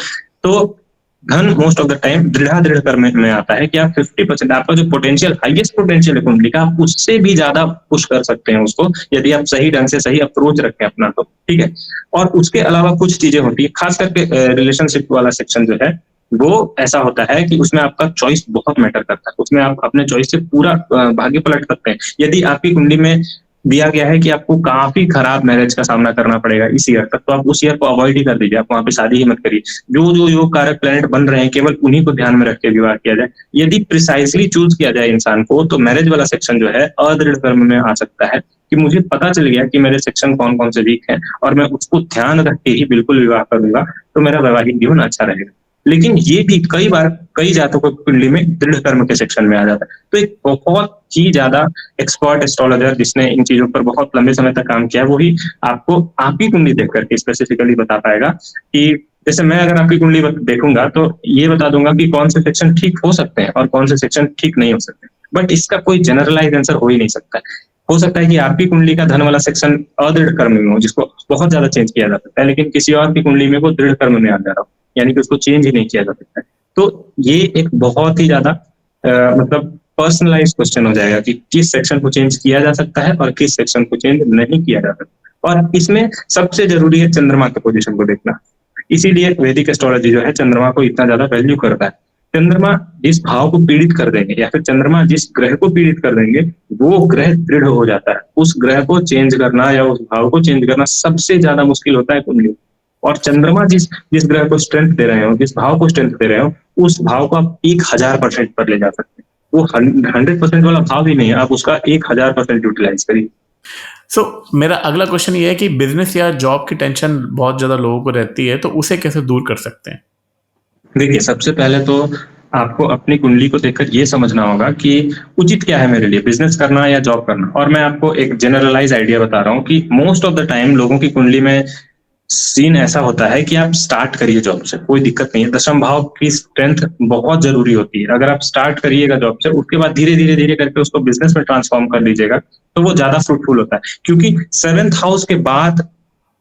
तो धन मोस्ट ऑफ द टाइम दृढ़ कर्म में आता है कि आप 50% आपका जो पोटेंशियल, हाईएस्ट पोटेंशियल है कुंडली का, आप उससे भी ज्यादा पुश कर सकते हैं उसको, यदि आप सही ढंग से सही अप्रोच रखें अपना, तो ठीक है। और उसके अलावा कुछ चीजें होती है, खास करके रिलेशनशिप वाला सेक्शन जो है वो ऐसा होता है कि उसमें आपका चॉइस बहुत मैटर करता है। उसमें आप अपने चॉइस से पूरा भाग्य पलट सकते हैं। यदि आपकी कुंडली में दिया गया है कि आपको काफी खराब मैरिज का सामना करना पड़ेगा इस ईयर तक, तो आप उस ईयर को अवॉइड ही कर दीजिए, आप वहां पे शादी ही मत करिए। जो योग कारक प्लैनेट बन रहे हैं केवल उन्हीं को ध्यान में रख के विवाह किया जाए। यदि प्रिसाइजली चूज किया जाए इंसान को, तो मैरिज वाला सेक्शन जो है अदृढ़ कर्म में आ सकता है कि मुझे पता चल गया कि मेरे सेक्शन कौन कौन से वीक हैं और मैं उसको ध्यान रख के ही बिल्कुल विवाह करूंगा, तो मेरा वैवाहिक जीवन अच्छा रहेगा। लेकिन ये भी कई बार कई जातकों की कुंडली में दृढ़ कर्म के सेक्शन में आ जाता है। तो एक बहुत ही ज्यादा एक्सपर्ट एस्ट्रोलॉजर जिसने इन चीजों पर बहुत लंबे समय तक काम किया, वही आपको आपकी कुंडली देख करके स्पेसिफिकली बता पाएगा कि जैसे मैं अगर आपकी कुंडली देखूंगा तो ये बता दूंगा कि कौन से सेक्शन ठीक हो सकते हैं और कौन से सेक्शन ठीक नहीं हो सकते। बट इसका कोई जनरलाइज आंसर हो ही नहीं सकता। हो सकता है कि आपकी कुंडली का धन वाला सेक्शन अदृढ़ कर्म में हो, जिसको बहुत ज्यादा चेंज किया जा सकता है, लेकिन किसी और की कुंडली में वो दृढ़ कर्म में आ जा रहा हो, यानी कि उसको चेंज ही नहीं किया जा सकता है। तो ये एक बहुत ही ज्यादा मतलब पर्सनलाइज क्वेश्चन हो जाएगा कि किस सेक्शन को चेंज किया जा सकता है और किस सेक्शन को चेंज नहीं किया जा सकता। और इसमें सबसे जरूरी है चंद्रमा के पोजीशन को देखना। इसीलिए वैदिक एस्ट्रोलॉजी जो है चंद्रमा को इतना ज्यादा वैल्यू करता है। चंद्रमा जिस भाव को पीड़ित कर देंगे या फिर चंद्रमा जिस ग्रह को पीड़ित कर देंगे, वो ग्रह दृढ़ हो जाता है। उस ग्रह को चेंज करना या उस भाव को चेंज करना सबसे ज्यादा मुश्किल होता है कुंडली। और चंद्रमा जिस जिस ग्रह को स्ट्रेंथ दे रहे हो, जिस भाव को स्ट्रेंथ दे रहे हो, उस भाव को आप 1000% पर ले जा सकते हैं। वो 100% वाला भाव ही नहीं है, आप उसका 1000% यूटिलाइज करिए। मेरा अगला क्वेश्चन ये है कि बिजनेस या जॉब की टेंशन बहुत ज्यादा लोगों को रहती है, तो उसे कैसे दूर कर सकते हैं? देखिए, सबसे पहले तो आपको अपनी कुंडली को देखकर ये समझना होगा कि उचित क्या है मेरे लिए, बिजनेस करना या जॉब करना। और मैं आपको एक जनरलाइज आइडिया बता रहा हूँ कि मोस्ट ऑफ द टाइम लोगों की कुंडली में सीन ऐसा होता है कि आप स्टार्ट करिए जॉब से, कोई दिक्कत नहीं है। दशम भाव की स्ट्रेंथ बहुत जरूरी होती है। अगर आप स्टार्ट करिएगा जॉब से, उसके बाद धीरे धीरे धीरे करके उसको बिजनेस में ट्रांसफॉर्म कर लीजिएगा, तो वो ज्यादा फ्रूटफुल होता है। क्योंकि 7th हाउस के बाद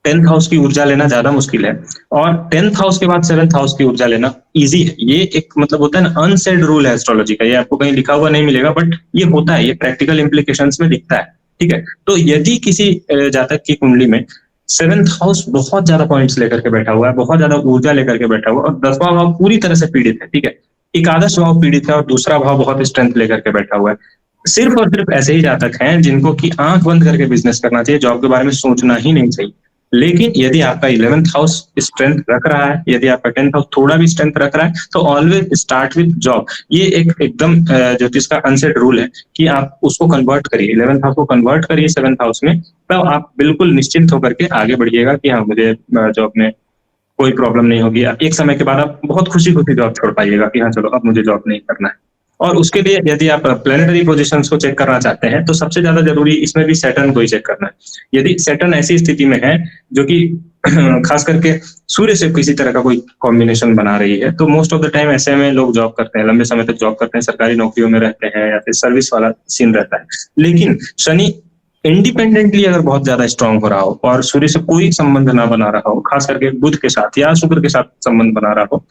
10th हाउस की ऊर्जा लेना ज्यादा मुश्किल है, और 10th हाउस के बाद 7th हाउस की ऊर्जा लेना इजी है। ये एक मतलब होता है ना, अनसेड रूल है एस्ट्रोलॉजी का। ये आपको कहीं लिखा हुआ नहीं मिलेगा, बट ये होता है, ये प्रैक्टिकल इम्प्लीकेशंस में दिखता है, ठीक है। तो यदि किसी जातक की कुंडली में 7th हाउस बहुत ज्यादा पॉइंट्स लेकर के बैठा हुआ है, बहुत ज्यादा ऊर्जा लेकर के बैठा हुआ है, और 10वां भाव पूरी तरह से पीड़ित है, ठीक है, एकादश भाव पीड़ित है और दूसरा भाव बहुत स्ट्रेंथ लेकर के बैठा हुआ है, सिर्फ और सिर्फ ऐसे ही जातक हैं जिनको कि आंख बंद करके बिजनेस करना चाहिए, जॉब के बारे में सोचना ही नहीं चाहिए। लेकिन यदि आपका 11th हाउस स्ट्रेंथ रख रहा है, यदि आपका 10th हाउस थोड़ा भी स्ट्रेंथ रख रहा है, तो ऑलवेज स्टार्ट विद जॉब। ये एक एकदम ज्योतिष का अनसेट रूल है कि आप उसको कन्वर्ट करिए, 11th हाउस को कन्वर्ट करिए 7th हाउस में, तब आप बिल्कुल निश्चिंत होकर के आगे बढ़िएगा कि हाँ, मुझे जॉब में कोई प्रॉब्लम नहीं होगी। एक समय के बाद आप बहुत खुशी खुशी जॉब छोड़ पाइएगा कि हाँ चलो अब मुझे जॉब नहीं करना है। और उसके लिए यदि आप प्लेनेटरी पोजीशंस को चेक करना चाहते हैं तो सबसे ज्यादा जरूरी इसमें भी सैटर्न को ही चेक करना है। यदि सैटर्न ऐसी स्थिति में है जो कि खास करके सूर्य से किसी तरह का कोई कॉम्बिनेशन बना रही है, तो मोस्ट ऑफ द टाइम ऐसे में लोग जॉब करते हैं, लंबे समय तक जॉब करते हैं, सरकारी नौकरियों में रहते हैं या फिर सर्विस वाला सीन रहता है। लेकिन शनि इंडिपेंडेंटली अगर बहुत ज्यादा स्ट्रांग हो रहा हो और सूर्य से कोई संबंध ना बना रहा हो, खास करके बुध के साथ या शुक्र के साथ संबंध बना रहा हो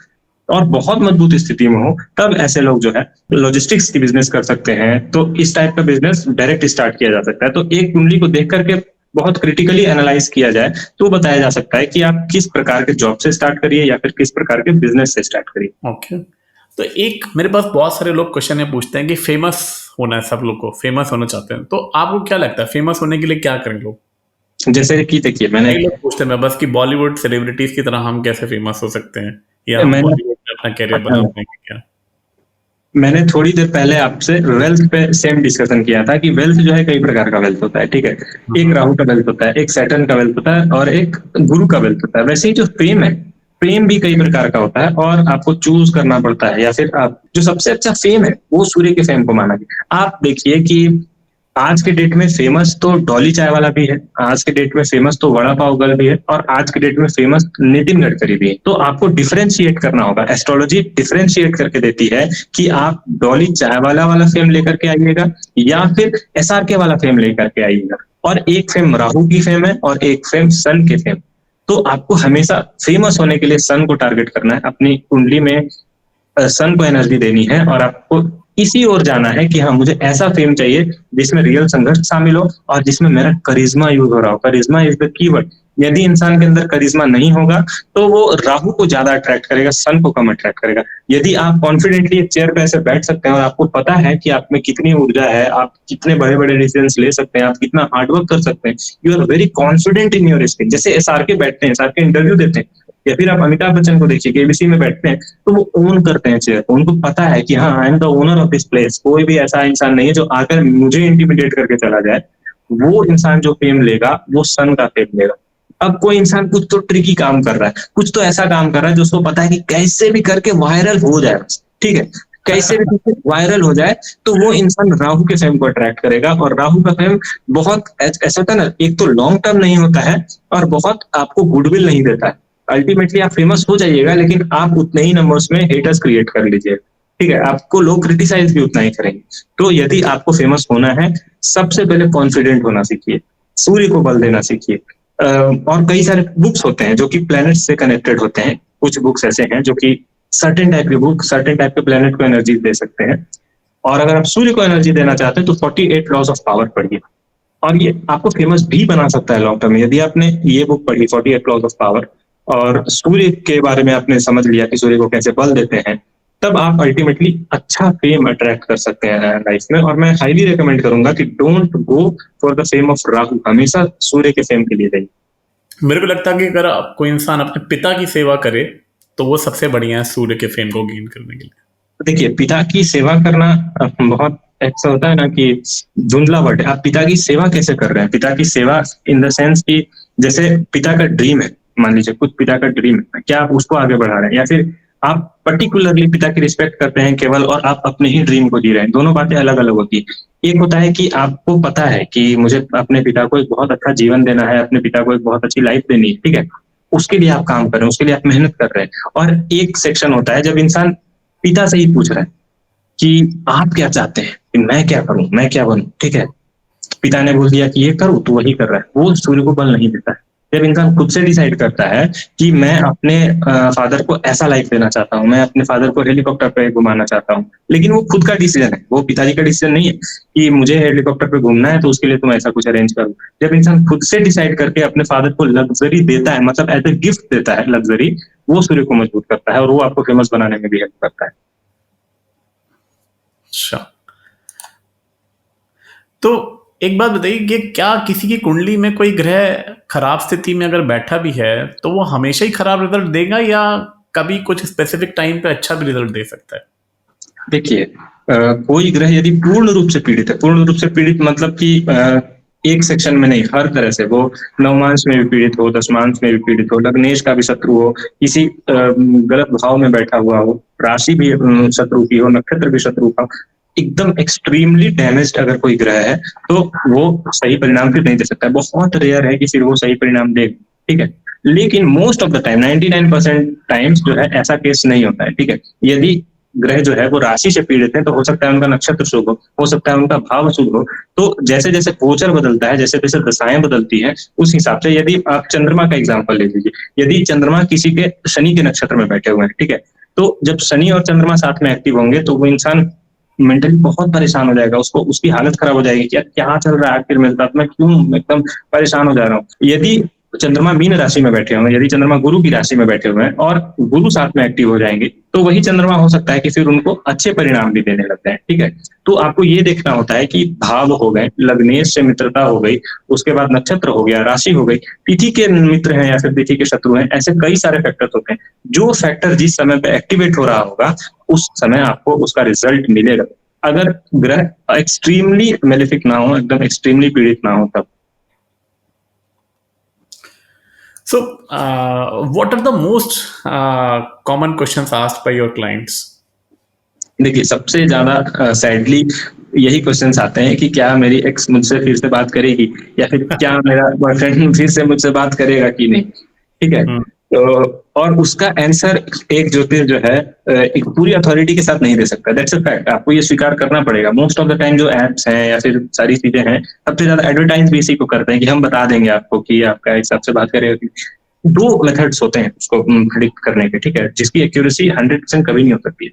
और बहुत मजबूत स्थिति में हो, तब ऐसे लोग जो है लॉजिस्टिक्स की बिजनेस कर सकते हैं। तो इस टाइप का बिजनेस डायरेक्ट स्टार्ट किया जा सकता है। तो एक कुंडली को देख करके बहुत क्रिटिकली एनालाइज किया जाए तो बताया जा सकता है कि आप किस प्रकार के जॉब से स्टार्ट करिए या फिर किस प्रकार के बिजनेस से स्टार्ट करिए। ओके। तो एक मेरे पास बहुत सारे लोग क्वेश्चन है पूछते हैं कि फेमस होना है, सब लोग को फेमस होना चाहते हैं, तो आपको क्या लगता है फेमस होने के लिए क्या करें लोग? जैसे कि देखिए, मैंने कई लोग पूछते हैं बस कि बॉलीवुड सेलिब्रिटीज की तरह हम कैसे फेमस हो सकते हैं या मैंने बॉलीवुड में अपना कैरियर बना पाएंगे क्या? मैंने थोड़ी देर पहले आपसे वेल्थ पे सेम डिस्कशन किया था कि वेल्थ जो है कई प्रकार का वेल्थ होता है, ठीक है। एक राहु का वेल्थ होता है, एक सैटर्न का वेल्थ होता है और एक गुरु का वेल्थ होता है। वैसे ही जो फेम है, फेम भी कई प्रकार का होता है और आपको चूज करना पड़ता है, या फिर आप जो सबसे अच्छा फेम है वो सूर्य के फेम को माना गया। आप देखिए कि आज के डेट में फेमस तो डॉली चाय वाला भी है, आज के डेट में फेमस तो वड़ा पाव गर्ल भी है, और आज के डेट में फेमस नितिन गडकरी भी है। तो आपको डिफरेंशिएट करना होगा। एस्ट्रोलॉजी डिफरेंशिएट करके देती है कि आप डॉली चाय वाला फेम लेकर के आइएगा या फिर एसआरके वाला फेम लेकर के आइएगा। और एक फेम राहु की फेम है और एक फेम सन के फेम। तो आपको हमेशा फेमस होने के लिए सन को टारगेट करना है, अपनी कुंडली में सन को एनर्जी देनी है और आपको इसी ओर जाना है कि हाँ, मुझे ऐसा फेम चाहिए जिसमें रियल संघर्ष शामिल हो और जिसमें मेरा करिश्मा यूज हो रहा हो। करिश्मा इज द कीवर्ड। यदि इंसान के अंदर करिश्मा नहीं होगा तो वो राहु को ज्यादा अट्रैक्ट करेगा, सन को कम अट्रैक्ट करेगा। यदि आप कॉन्फिडेंटली एक चेयर पे ऐसे बैठ सकते हैं और आपको पता है कि आप में कितनी ऊर्जा है, आप कितने बड़े बड़े डिसीजंस ले सकते हैं, आप कितना हार्डवर्क कर सकते हैं, you are very confident in your skill. जैसे एसआरके बैठते हैं, एसआरके इंटरव्यू देते हैं, या फिर आप अमिताभ बच्चन को देखिए केबीसी में बैठते हैं, तो वो ओन करते हैं चेयर। उनको पता है कि हाँ, I am the owner of this place. कोई भी ऐसा इंसान नहीं है जो आकर मुझे इंटिमिडेट करके चला जाए। वो इंसान जो फेम लेगा वो सन का फेम लेगा। अब कोई इंसान कुछ तो ट्रिकी काम कर रहा है, कुछ तो ऐसा काम कर रहा है जो उसको पता है कि कैसे भी करके वायरल हो जाए, ठीक है, कैसे भी करके वायरल हो जाए, तो वो इंसान राहु के फेम को अट्रैक्ट करेगा। और राहु का फेम बहुत ऐसा होता है ना, एक तो लॉन्ग टर्म नहीं होता है और बहुत आपको गुडविल नहीं देता है। अल्टीमेटली आप फेमस हो जाइएगा लेकिन आप उतने ही नंबर्स में हेटर्स क्रिएट कर लीजिए, ठीक है, आपको लोग क्रिटिसाइज भी उतना ही करेंगे। तो यदि आपको फेमस होना है, सबसे पहले कॉन्फिडेंट होना सीखिए, सूर्य को बल देना सीखिए। और कई सारे बुक्स होते हैं जो कि प्लैनेट से कनेक्टेड होते हैं। कुछ बुक्स ऐसे हैं जो कि सर्टेन टाइप के बुक सर्टेन टाइप के प्लैनेट को एनर्जी दे सकते हैं। और अगर आप सूर्य को एनर्जी देना चाहते हैं तो 48 लॉज ऑफ पावर पढ़िए, और ये आपको फेमस भी बना सकता है लॉन्ग टर्म में। यदि आपने ये बुक पढ़ी 48 लॉज ऑफ पावर और सूर्य के बारे में आपने समझ लिया कि सूर्य को कैसे बल देते हैं, तब आप अल्टीमेटली अच्छा फेम अट्रैक्ट कर सकते हैं लाइफ में। और मैं हाईली रिकमेंड करूंगा कि don't go for the fame of Rahu, हमेशा सूर्य के फेम के लिए जाइए। मेरे को लगता है कि अगर कोई इंसान अपने पिता की सेवा करे तो वो सबसे बढ़िया है सूर्य के फेम को गेन करने के लिए। देखिए, पिता की सेवा करना बहुत ऐसा होता है ना कि धुंधला वर्ड है। आप पिता की सेवा कैसे कर रहे हैं? पिता की सेवा इन द सेंस कि जैसे पिता का ड्रीम है, मान लीजिए कुछ पिता का ड्रीम है, क्या आप उसको आगे बढ़ा रहे हैं, या फिर आप पर्टिकुलरली पिता की रिस्पेक्ट करते हैं केवल और आप अपने ही ड्रीम को जी रहे हैं? दोनों बातें अलग अलग होती है। एक होता है कि आपको पता है कि मुझे अपने पिता को एक बहुत अच्छा जीवन देना है, अपने पिता को एक बहुत अच्छी लाइफ देनी है, ठीक है, उसके लिए आप काम कर रहे हैं, उसके लिए आप मेहनत कर रहे हैं। और एक सेक्शन होता है जब इंसान पिता से ही पूछ रहा है कि आप क्या चाहते हैं, कि मैं क्या करूं, मैं क्या बनूं, ठीक है, पिता ने बोल दिया कि ये करो तो वही कर रहा है, वो सूर्य को बल नहीं देता है। जब इंसान खुद से डिसाइड करता है कि मैं अपने फादर को ऐसा लाइफ देना चाहता हूँ, मैं अपने फादर को हेलीकॉप्टर पे घुमाना चाहता हूँ, लेकिन वो खुद का डिसीजन है, वो पिताजी का डिसीजन नहीं है कि मुझे हेलीकॉप्टर पे घूमना है तो उसके लिए तुम ऐसा कुछ अरेंज करो। जब इंसान खुद से डिसाइड करके अपने फादर को लग्जरी देता है, मतलब एज ए गिफ्ट देता है लग्जरी, वो सूर्य को मजबूत करता है और वो आपको फेमस बनाने में भी हेल्प करता है। अच्छा, तो एक बात बताइए कि क्या किसी की कुंडली में कोई ग्रह खराब स्थिति में अगर बैठा भी है तो वो हमेशा ही खराब रिजल्ट देगा, या कभी कुछ स्पेसिफिक टाइम पे अच्छा भी रिजल्ट दे सकता है? देखिए, कोई ग्रह यदि पूर्ण रूप से पीड़ित है, पूर्ण रूप से पीड़ित मतलब कि एक सेक्शन में नहीं, हर तरह से, वो नवमांश में भी पीड़ित हो, दशमांश में भी पीड़ित हो, लग्नेश का भी शत्रु हो, किसी गलत भाव में बैठा हुआ हो, राशि भी शत्रु की हो, नक्षत्र भी शत्रु का, एकदम एक्सट्रीमली डैमेज्ड अगर कोई ग्रह है तो वो सही परिणाम फिर नहीं दे सकता है। बहुत रेयर है कि फिर वो सही परिणाम दे, ठीक है। लेकिन most of the time 99% times जो है ऐसा केस नहीं होता है, ठीक है। यदि ग्रह जो है वो राशि से पीड़ित है तो हो सकता है उनका नक्षत्र शुभ हो सकता है उनका भाव शुभ हो। तो जैसे जैसे गोचर बदलता है, जैसे जैसे दशाएं बदलती हैं, उस हिसाब से, यदि आप चंद्रमा का एग्जांपल ले लीजिए, यदि चंद्रमा किसी के शनि के नक्षत्र में बैठे हुए हैं, ठीक है, तो जब शनि और चंद्रमा साथ में एक्टिव होंगे तो वो इंसान मेंटली बहुत परेशान हो जाएगा, उसको उसकी हालत खराब हो जाएगी कि यार क्या चल रहा है आखिर मेरे साथ, मैं क्यों एकदम परेशान हो जा रहा हूँ। यदि चंद्रमा मीन राशि में बैठे हुए हैं, यदि चंद्रमा गुरु की राशि में बैठे हुए हैं और गुरु साथ में एक्टिव हो जाएंगे तो वही चंद्रमा हो सकता है कि फिर उनको अच्छे परिणाम भी देने लग जाए, ठीक है। तो आपको ये देखना होता है कि भाव हो गए, लग्नेश से मित्रता हो गई, उसके बाद नक्षत्र हो गया, राशि हो गई, तिथि के मित्र हैं या फिर तिथि के शत्रु हैं, ऐसे कई सारे फैक्टर्स होते हैं। जो फैक्टर जिस समय पे एक्टिवेट हो रहा होगा उस समय आपको उसका रिजल्ट मिलेगा। अगर ग्रह एक्सट्रीमली मेलेफिक ना हो, एकदम एक्सट्रीमली पीड़ित ना हो तब। So, what are the most common questions asked by your clients? देखिए, सबसे ज्यादा सैडली यही क्वेश्चंस आते हैं कि क्या मेरी एक्स मुझसे फिर से बात करेगी, या फिर क्या मेरा बॉयफ्रेंड फिर से मुझसे बात करेगा कि नहीं, ठीक है। तो और उसका आंसर एक ज्योतिष जो है एक पूरी अथॉरिटी के साथ नहीं दे सकता, दैट्स अ फैक्ट, आपको ये स्वीकार करना पड़ेगा। मोस्ट ऑफ द टाइम जो एप्स हैं या फिर सारी चीजें हैं, सबसे ज्यादा एडवर्टाइज भी इसी को करते हैं कि हम बता देंगे आपको कि आपका एक सबसे बात करेगा। दो मेथड्स होते हैं उसको प्रिडिक्ट करने के, ठीक है, जिसकी एक्यूरेसी 100% कभी नहीं हो सकती है।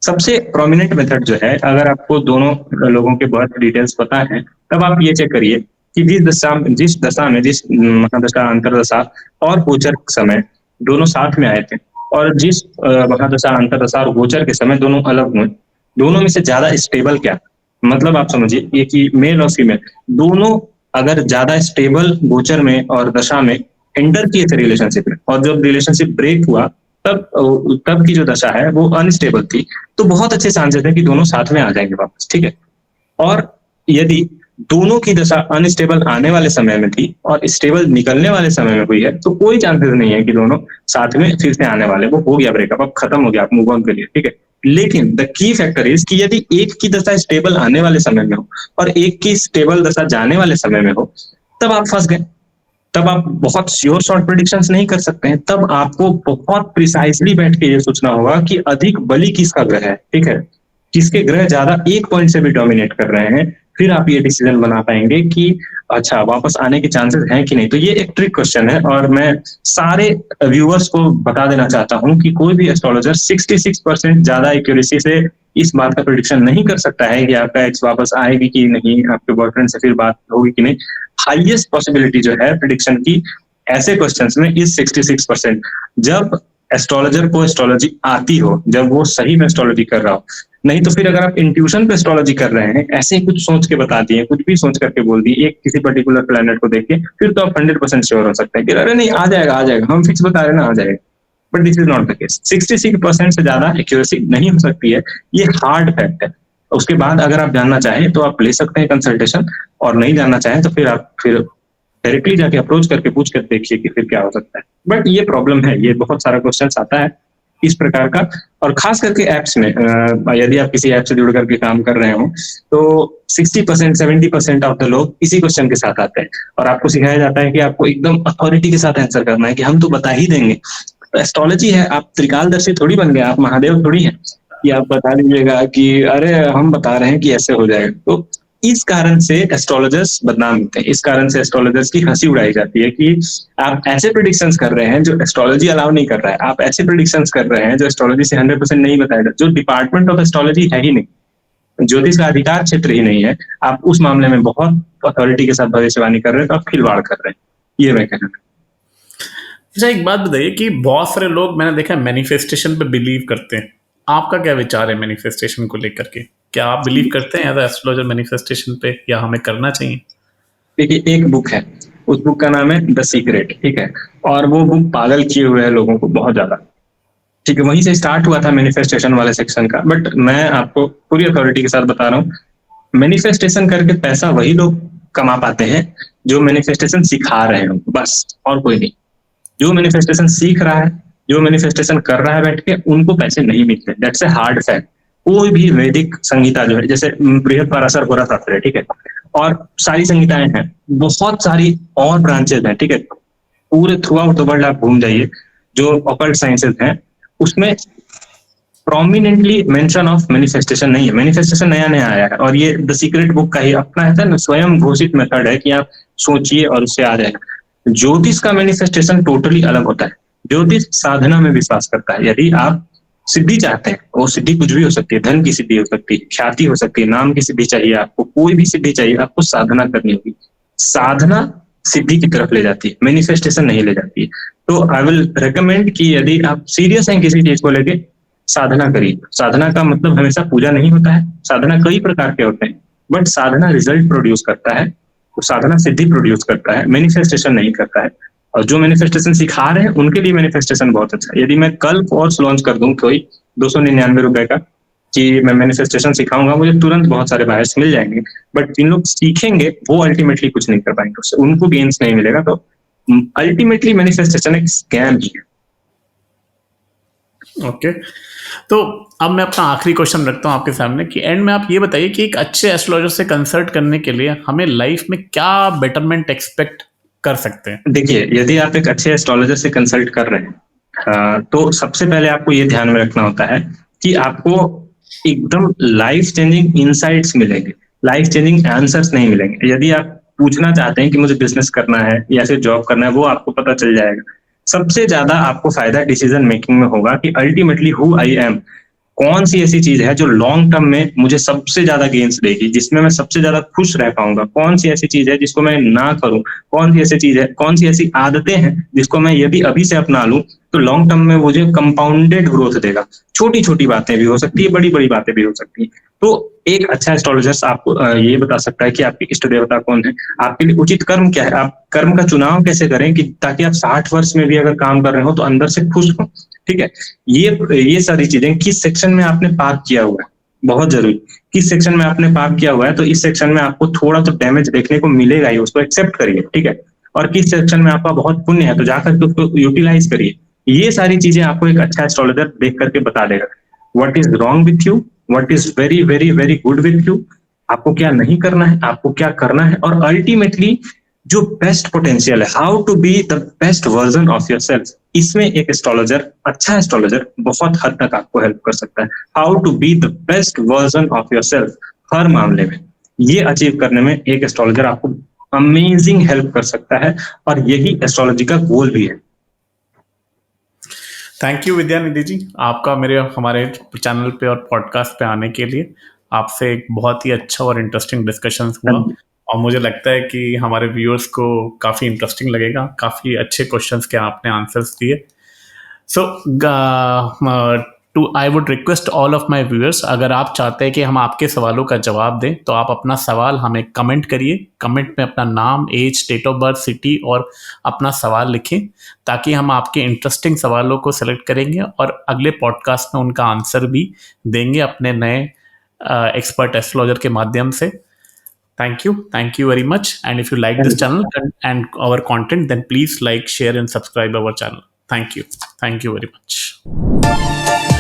सबसे प्रोमिनेंट मेथड जो है, अगर आपको दोनों लोगों के बर्थ डिटेल्स पता है तब आप ये चेक करिए कि जिस दशा में, जिस महादशा, अंतरदशा और गोचर समय दोनों साथ में आए थे, और जिस महादशा, अंतरदशा और गोचर के समय दोनों अलग हुए, दोनों में से ज्यादा स्टेबल क्या, मतलब आप समझिए ये कि मेल और फीमेल दोनों अगर ज्यादा स्टेबल गोचर में और दशा में एंटर किए थे रिलेशनशिप में, और जब रिलेशनशिप ब्रेक हुआ तब की जो दशा है वो अनस्टेबल थी, तो बहुत अच्छे चांसेस है कि दोनों साथ में आ जाएंगे वापस, ठीक है। और यदि दोनों की दशा अनस्टेबल आने वाले समय में थी और स्टेबल निकलने वाले समय में हुई है, तो कोई चांसेस नहीं है कि दोनों साथ में फिर से आने वाले, वो हो गया ब्रेकअप, अब खत्म हो गया, आप मूव ऑन करिए, ठीक है। लेकिन द की फैक्टर इज कि यदि एक की दशा स्टेबल आने वाले समय में हो और एक की स्टेबल दशा जाने वाले समय में हो, तब आप फंस गए। तब आप बहुत श्योर शॉर्ट प्रेडिक्शंस नहीं कर सकते हैं, तब आपको बहुत प्रिसाइजली बैठ के ये सोचना होगा कि अधिक बली किसका ग्रह है, ठीक है, किसके ग्रह ज्यादा एक पॉइंट से भी डोमिनेट कर रहे हैं, फिर आप ये डिसीजन बना पाएंगे कि अच्छा वापस आने के चांसेस हैं कि नहीं। तो ये एक ट्रिक क्वेश्चन है, और मैं सारे व्यूअर्स को बता देना चाहता हूं कि कोई भी एस्ट्रोलॉजर 66% ज्यादा एक्यूरेसी से इस बात का प्रेडिक्शन नहीं कर सकता है कि आपका एक्स वापस आएगी कि नहीं, आपके बॉयफ्रेंड से फिर बात होगी कि नहीं। हाईएस्ट पॉसिबिलिटी जो है प्रेडिक्शन की ऐसे क्वेश्चंस में इज 66%। जब एस्ट्रोलॉजर को एस्ट्रोलॉजी आती हो, जब वो सही में एस्ट्रोलॉजी कर रहा हो, नहीं तो फिर अगर आप इंट्यूशन पे एस्ट्रोलॉजी कर रहे हैं, ऐसे ही कुछ सोच के बता दिए, कुछ भी सोच करके बोल दिए एक किसी पर्टिकुलर प्लेनेट को देख के, फिर तो आप 100% श्योर हो सकते हैं कि अरे नहीं आ जाएगा आ जाएगा, हम फिक्स बता रहे ना आ जाएगा। But this is not the case. 66% से ज्यादा एक्यूरेसी नहीं हो सकती है, ये हार्ड फैक्ट है। उसके बाद अगर आप जानना चाहें तो आप ले सकते हैं कंसल्टेशन, और नहीं जानना चाहें तो फिर आप डायरेक्टली जाके अप्रोच करके पूछ कर देखिए कि फिर क्या हो सकता है। बट ये प्रॉब्लम है, ये बहुत सारा क्वेश्चन आता है इस प्रकार का, और खास करके एप्स में यदि आप किसी ऐप से जुड़ करके काम कर रहे हो तो 60% 70% ऑफ द लोग इसी क्वेश्चन के साथ आते हैं, और आपको सिखाया जाता है कि आपको एकदम अथॉरिटी के साथ आंसर करना है कि हम तो बता ही देंगे। एस्ट्रोलॉजी है, आप त्रिकालदर्शी थोड़ी बन गए, आप महादेव थोड़ी हैं कि आप बता दीजिएगा कि अरे हम बता रहे हैं कि ऐसे हो जाएगा। तो इस कारण से एस्ट्रोलॉजर्स बदनाम होते हैं, इस कारण से एस्ट्रोलॉजर्स की हंसी उड़ाई जाती है कि आप ऐसे प्रिडिक्शंस कर रहे हैं जो एस्ट्रोलॉजी अलाउ नहीं कर रहा है, आप ऐसे प्रिडिक्शंस कर रहे हैं जो एस्ट्रोलॉजी से 100% नहीं बताएगा, जो डिपार्टमेंट ऑफ एस्ट्रोलॉजी है ही नहीं, ज्योतिष का अधिकार क्षेत्र ही नहीं है, आप उस मामले में बहुत अथॉरिटी के साथ भविष्यवाणी कर रहे हैं, तो आप खिलवाड़ कर रहे हैं, ये मैं कहना। अच्छा, एक बात बताइए कि बहुत सारे लोग मैंने देखा है मैनिफेस्टेशन पे बिलीव करते हैं, आपका क्या विचार है मैनिफेस्टेशन को लेकर के? क्या आप बिलीव करते हैं एज एस्ट्रोलॉजर मैनिफेस्टेशन पे, या हमें करना चाहिए? देखिए, एक बुक है, उस बुक का नाम है द सीक्रेट, ठीक है, और वो बुक पागल किए हुए है लोगों को बहुत ज्यादा, ठीक है, वहीं से स्टार्ट हुआ था मैनिफेस्टेशन वाले सेक्शन का। बट मैं आपको पूरी अथॉरिटी के साथ बता रहा हूँ, मैनिफेस्टेशन करके पैसा वही लोग कमा पाते हैं जो मैनिफेस्टेशन सिखा रहे हो, बस, और कोई नहीं। जो मैनिफेस्टेशन सीख रहा है, जो मैनिफेस्टेशन कर रहा है बैठ के, उनको पैसे नहीं मिलते, दैट्स ए हार्ड फैक्ट। कोई भी वैदिक संहिता जो है, जैसे बृहत्पराशर होरा शास्त्र है, ठीक है, और सारी संहिताएं हैं, बहुत सारी और ब्रांचेज हैं, ठीक है, पूरे थ्रू आउट द वर्ल्ड आप घूम जाइए, जो ऑकल्ट साइंसेज हैं उसमें प्रोमिनेंटली मेंशन ऑफ मैनिफेस्टेशन नहीं है। मैनिफेस्टेशन नया नया आया है, और ये द सीक्रेट बुक का ही अपना है ना, स्वयं घोषित मेथड है कि आप सोचिए और उससे आ जाएगा। ज्योतिष का मैनिफेस्टेशन टोटली अलग होता है। ज्योतिष साधना में विश्वास करता है। यदि आप सिद्धि चाहते हैं, वो सिद्धि कुछ भी हो सकती है, धन की सिद्धि हो सकती है, ख्याति हो सकती है, नाम की सिद्धि चाहिए आपको, कोई भी सिद्धि चाहिए, आपको साधना करनी होगी। साधना सिद्धि की तरफ ले जाती है, मैनिफेस्टेशन नहीं ले जाती है। तो आई विल रेकमेंड कि यदि आप सीरियस हैं किसी चीज को लेके, साधना करिए। साधना का मतलब हमेशा पूजा नहीं होता है, साधना कई प्रकार के होते हैं, बट साधना रिजल्ट प्रोड्यूस करता है, तो साधना सिद्धि प्रोड्यूस करता है, मैनिफेस्टेशन नहीं करता है। और जो मैनिफेस्टेशन सिखा रहे हैं उनके लिए मैनिफेस्टेशन बहुत अच्छा है। यदि मैं कल कोर्स लॉन्च कर दूं कोई 299 रुपए का कि मैं मैनिफेस्टेशन सिखाऊंगा, मुझे तुरंत बहुत सारे बायर्स मिल जाएंगे, बट जिन लोग सीखेंगे वो अल्टीमेटली कुछ नहीं कर पाएंगे, उससे उनको गेन्स नहीं मिलेगा। तो अल्टीमेटली मैनिफेस्टेशन एक स्कैम ही है। ओके, तो अब मैं अपना आखिरी क्वेश्चन रखता हूँ आपके सामने कि एंड में आप ये बताइए कि एक अच्छे एस्ट्रोलॉजर से कंसल्ट करने के लिए हमें लाइफ में क्या बेटरमेंट एक्सपेक्ट कर सकते हैं? देखिए, यदि आप एक अच्छे एस्ट्रोलॉजर से कंसल्ट कर रहे हैं, तो सबसे पहले आपको ये ध्यान में रखना होता है कि आपको एकदम लाइफ चेंजिंग इनसाइट्स मिलेंगे, लाइफ चेंजिंग आंसर्स नहीं मिलेंगे। यदि आप पूछना चाहते हैं कि मुझे बिजनेस करना है या फिर जॉब करना है, वो आपको पता चल जाएगा। सबसे ज्यादा आपको फायदा डिसीजन मेकिंग में होगा कि अल्टीमेटली हु आई एम, कौन सी ऐसी चीज है जो लॉन्ग टर्म में मुझे सबसे ज्यादा गेन्स देगी, जिसमें मैं सबसे ज्यादा खुश रह पाऊंगा, कौन सी ऐसी चीज है जिसको मैं ना करूं, कौन सी ऐसी चीज है, कौन सी ऐसी आदतें हैं जिसको मैं यदि अभी से अपना लूं तो लॉन्ग टर्म में मुझे कंपाउंडेड ग्रोथ देगा। छोटी छोटी बातें भी हो सकती है, बड़ी बड़ी बातें भी हो सकती है। तो एक अच्छा एस्ट्रोलॉजर आपको ये बता सकता है कि आपकी इष्ट देवता कौन है, आपके लिए उचित कर्म क्या है, आप कर्म का चुनाव कैसे करें कि ताकि आप 60 वर्ष में भी अगर काम कर रहे हो तो अंदर से खुश हो। ठीक है, ये सारी चीजें, किस सेक्शन में आपने पाप किया हुआ है, बहुत जरूरी, किस सेक्शन में आपने पाप किया हुआ है, तो इस सेक्शन में आपको थोड़ा तो डैमेज देखने को मिलेगा ही, उसको एक्सेप्ट करिए। ठीक है, और किस सेक्शन में आपका बहुत पुण्य है तो जाकर के उसको यूटिलाइज करिए। ये सारी चीजें आपको एक अच्छा एस्ट्रोलॉजर देख करके बता देगा। What is wrong with you, what is very very very good with you, आपको क्या नहीं करना है, आपको क्या करना है, और अल्टीमेटली जो बेस्ट पोटेंशियल है, how to be the best version of yourself, इसमें एक एस्ट्रोलॉजर, अच्छा एस्ट्रोलॉजर बहुत हद तक आपको हेल्प कर सकता है। How to be the best version of yourself हर मामले में, ये अचीव करने में एक एस्ट्रोलॉजर आपको अमेजिंग हेल्प कर सकता है, और यही एस्ट्रोलॉजी का गोल भी है। थैंक यू विद्यानिधि जी, आपका हमारे चैनल पे और पॉडकास्ट पे आने के लिए। आपसे एक बहुत ही अच्छा और इंटरेस्टिंग डिस्कशन हुआ, और मुझे लगता है कि हमारे व्यूअर्स को काफ़ी इंटरेस्टिंग लगेगा। काफ़ी अच्छे क्वेश्चंस के आपने आंसर्स दिए। So I would request all of my viewers, अगर आप चाहते हैं कि हम आपके सवालों का जवाब दें तो आप अपना सवाल हमें कमेंट करिए। कमेंट में अपना नाम, age, date of birth, city और अपना सवाल लिखें, ताकि हम आपके इंटरेस्टिंग सवालों को सेलेक्ट करेंगे और अगले पॉडकास्ट में उनका आंसर भी देंगे अपने नए एक्सपर्ट एस्ट्रोलॉजर के माध्यम से। Thank you very much. And if you like this channel and our content, then please like, share and subscribe our channel. Thank you very much.